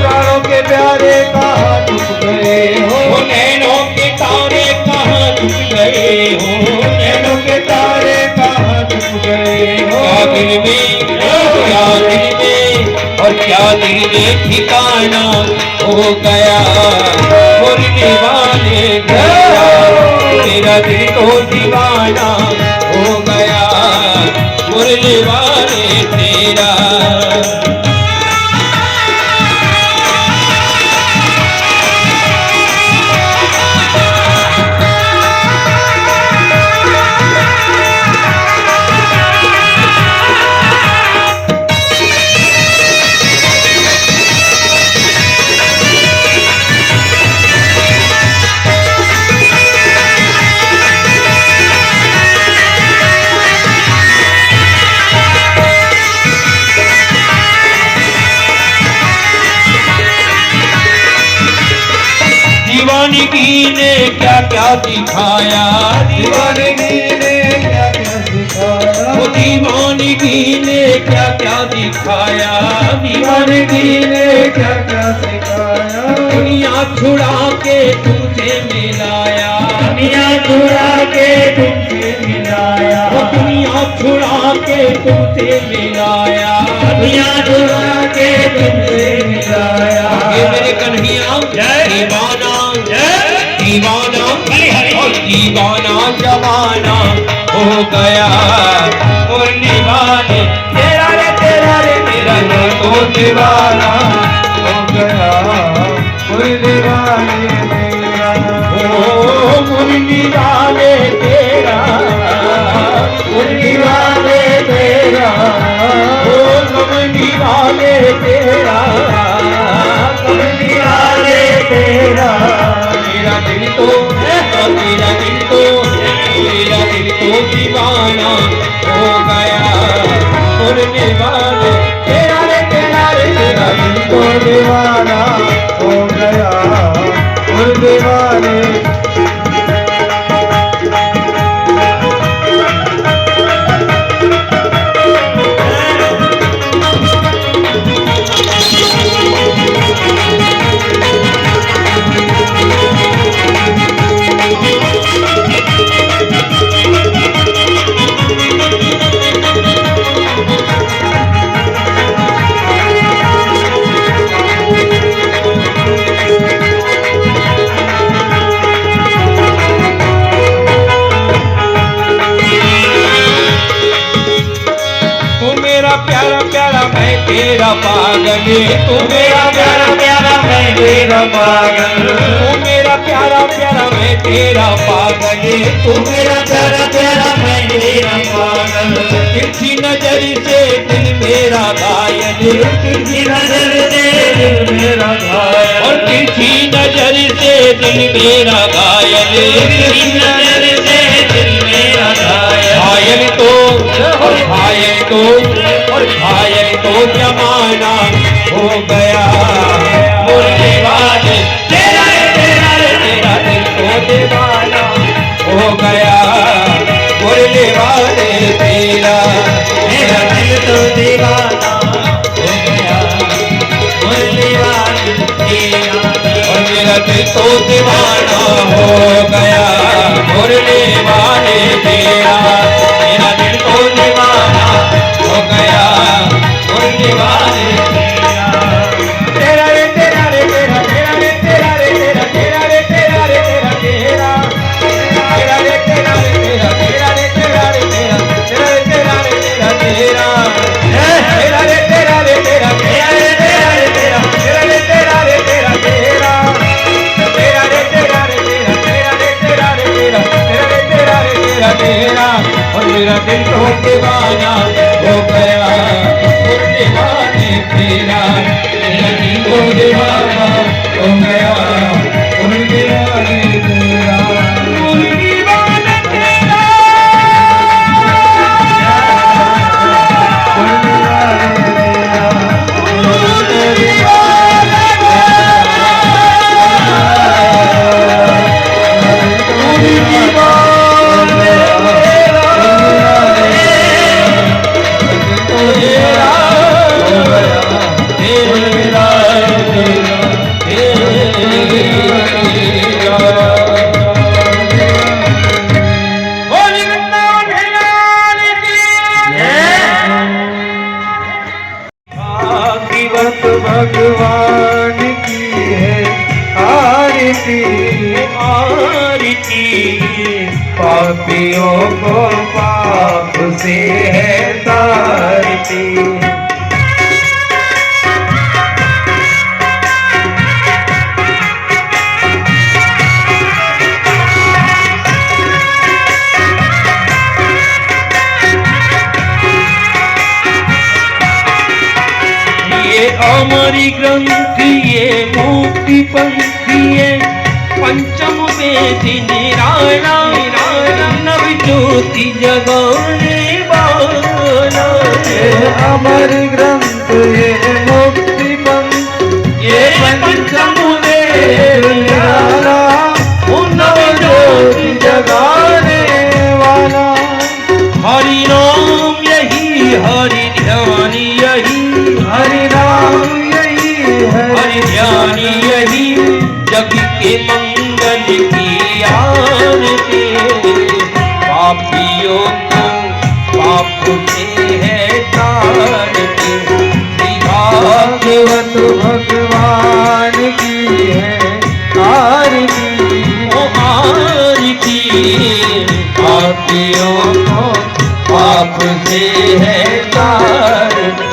Speaker 1: प्राणों के प्यारे कहाँ चुप गए हो, नैनों के तारे कहाँ चुप गए हो, नैनों के तारे कहाँ चुप गए हो। क्या दिल में, क्या दिल में और क्या दिल में ठिकाना हो गया, मुरली वाले तेरा, तेरा दिल तो दीवाना हो गया, मुरली वाले तेरा। दीवानगी ने क्या क्या दिखाया, दीवानगी ने क्या क्या दिखाया, वो दीवानगी ने क्या क्या दिखाया, दीवानगी ने क्या क्या सिखाया, दुनिया छुड़ा के तुमसे मिलाया, दुनिया छुड़ा के तुमसे मिलाया, वो दुनिया छुड़ा के तुमसे मिलाया, दुनिया छुड़ा के तुमसे मिलाया। ये मेरे कन्हैया दीवाना, दीवाना और दीवाना जमाना हो गया, मुरली वाले तेरा रे तेरा रे तेरा दिल को दीवाना हो गया, मुरली वाले तेरा, ओ मुरली वाले तेरा, मुरली वाले तेरा, ओ कमली वाले तेरा, कमली वाले तेरा। तेरा दिल तो दीवाना हो गया, मुरली वाले तेरा रे तेरा रे तेरा दिल तो पागल, तू मेरा प्यारा प्यारा मैं तेरा पागल, तू मेरा प्यारा प्यारा मैं तेरा पागल, तू मेरा प्यारा प्यारा मैं तेरा पागल। तिरछी नजर से दिल मेरा घायल, तिरछी नजर से दिल मेरा घायल, और तिरछी नजर से दिल मेरा घायल, तिरछी नजर से दिल मेरा घायल। घायल तो और घायल तो और घायल तो जमाना हो गया, मुर्गे वाले तेरा तेरा तेरा दिल तो दीवाना हो गया, मुरली वाले तेरा मेरा दिल तो दीवाना हो गया, मुरली वाले तेरा और मेरा दिल तो दीवाना हो गया, मुरली वाले तेरा मेरा दिल तो दीवाना हो गया, मुरली वाले तेरा रे तेरा रे तेरा तेरा रे तेरा रे तेरा तेरा रे तेरा रे तेरा तेरा तेरा रे तेरा रे तेरा तेरा रे तेरा रे तेरा तेरा रे तेरा रे तेरा तेरा तेरा रे तेरा रे तेरा तेरा रे तेरा रे तेरा तेरा रे तेरा रे तेरा तेरा तेरा रे तेरा रे तेरा तेरा रे तेरा रे तेरा तेरा रे तेरा रे तेरा तेरा और मेरा दिल तो दीवाना हो गया, मुरली वाले तेरा मेरा दिल तो दीवाना हो गया, मुरली वाले तेरा मुरली वाले तेरा मुरली वाले भगवान की है आरती आरती, पापियों को पाप से है तारती। अमरी ग्रंथि ये मुक्ति पंथी ये पंचम वेद निराला नव ज्योति जगाने वाला, अमर ग्रंथ ये मुक्ति पंथ ये पंचम वेद निराला नव ज्योति जगाने वाला। हरि नाम यही हरि ध्यान यही, हरि नाम यही है हरि ध्यान यही, जग के मंगल की आरती, पापियों को पाप से है तारती। भागवत भगवान की है आरती ओ आरती, पापियों को पाप से है तारती।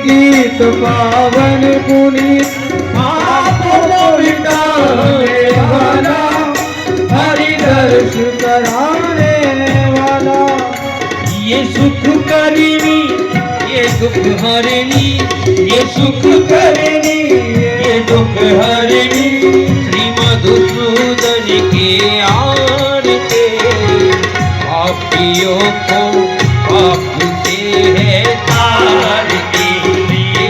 Speaker 1: गीत पावन पुनीत पापों को मिटाने वाला, हरि दर्श कराने वाला। ये सुख करिनी ये दुख हरिणी, ये सुख करिनी ये दुख हरिणी, श्री मधुसूदन के आरती, पापियों को पाप से है तारती।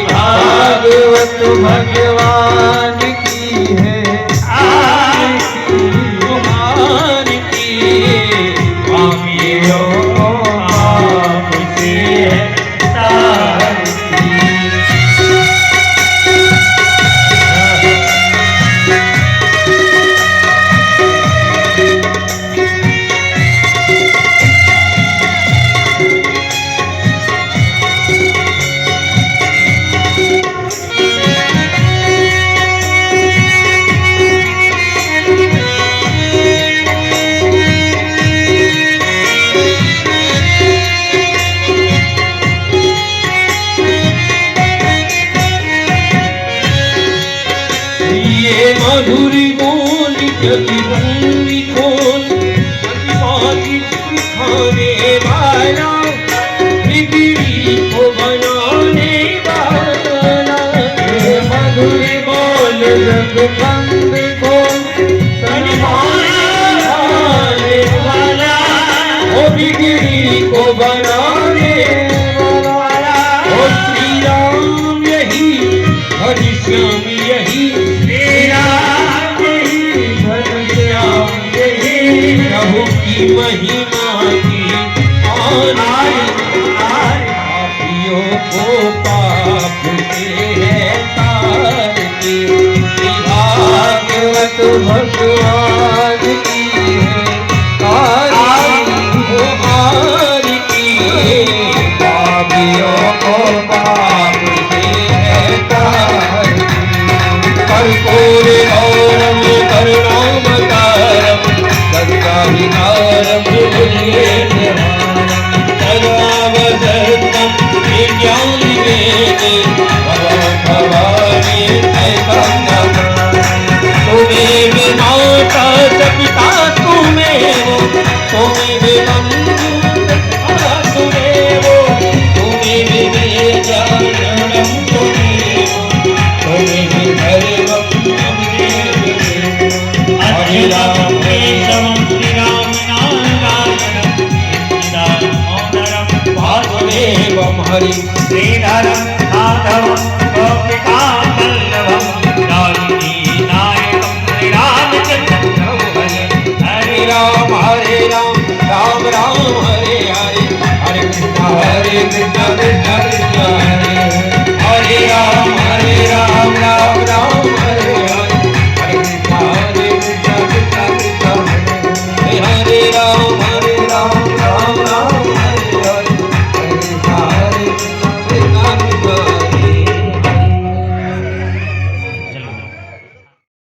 Speaker 1: भागवत भगवान की है आरती आरती, पापियों को पाप से है तारती। माधुरी बोली जगदम्बी खोल बाकी खाने वाला बिगड़ी को बनाने वाला माधुरी बोल जगदम्बी खोल बनाने वाला ओ बिगड़ी को बनाने वाला ओ श्री राम यही हरि श्याम यही प्रभु की महिमा की पापियों को पाप से है तारती भागवत भगवान की है आरती पापियों को पाप से है तारती कर्पूर गौरम करुणावतारम गंगाविहारम सर्वावधर्तम विज्ञानवेदे भवानी ऐकन्नम तुमेव माता च पिता तुमेव तुमेव बन्धु तुमेव तुमेव वेदारणं तुमेव तुमेव धर्मं हरे राम वासुदेवं हरि
Speaker 2: श्रीधरं माधवं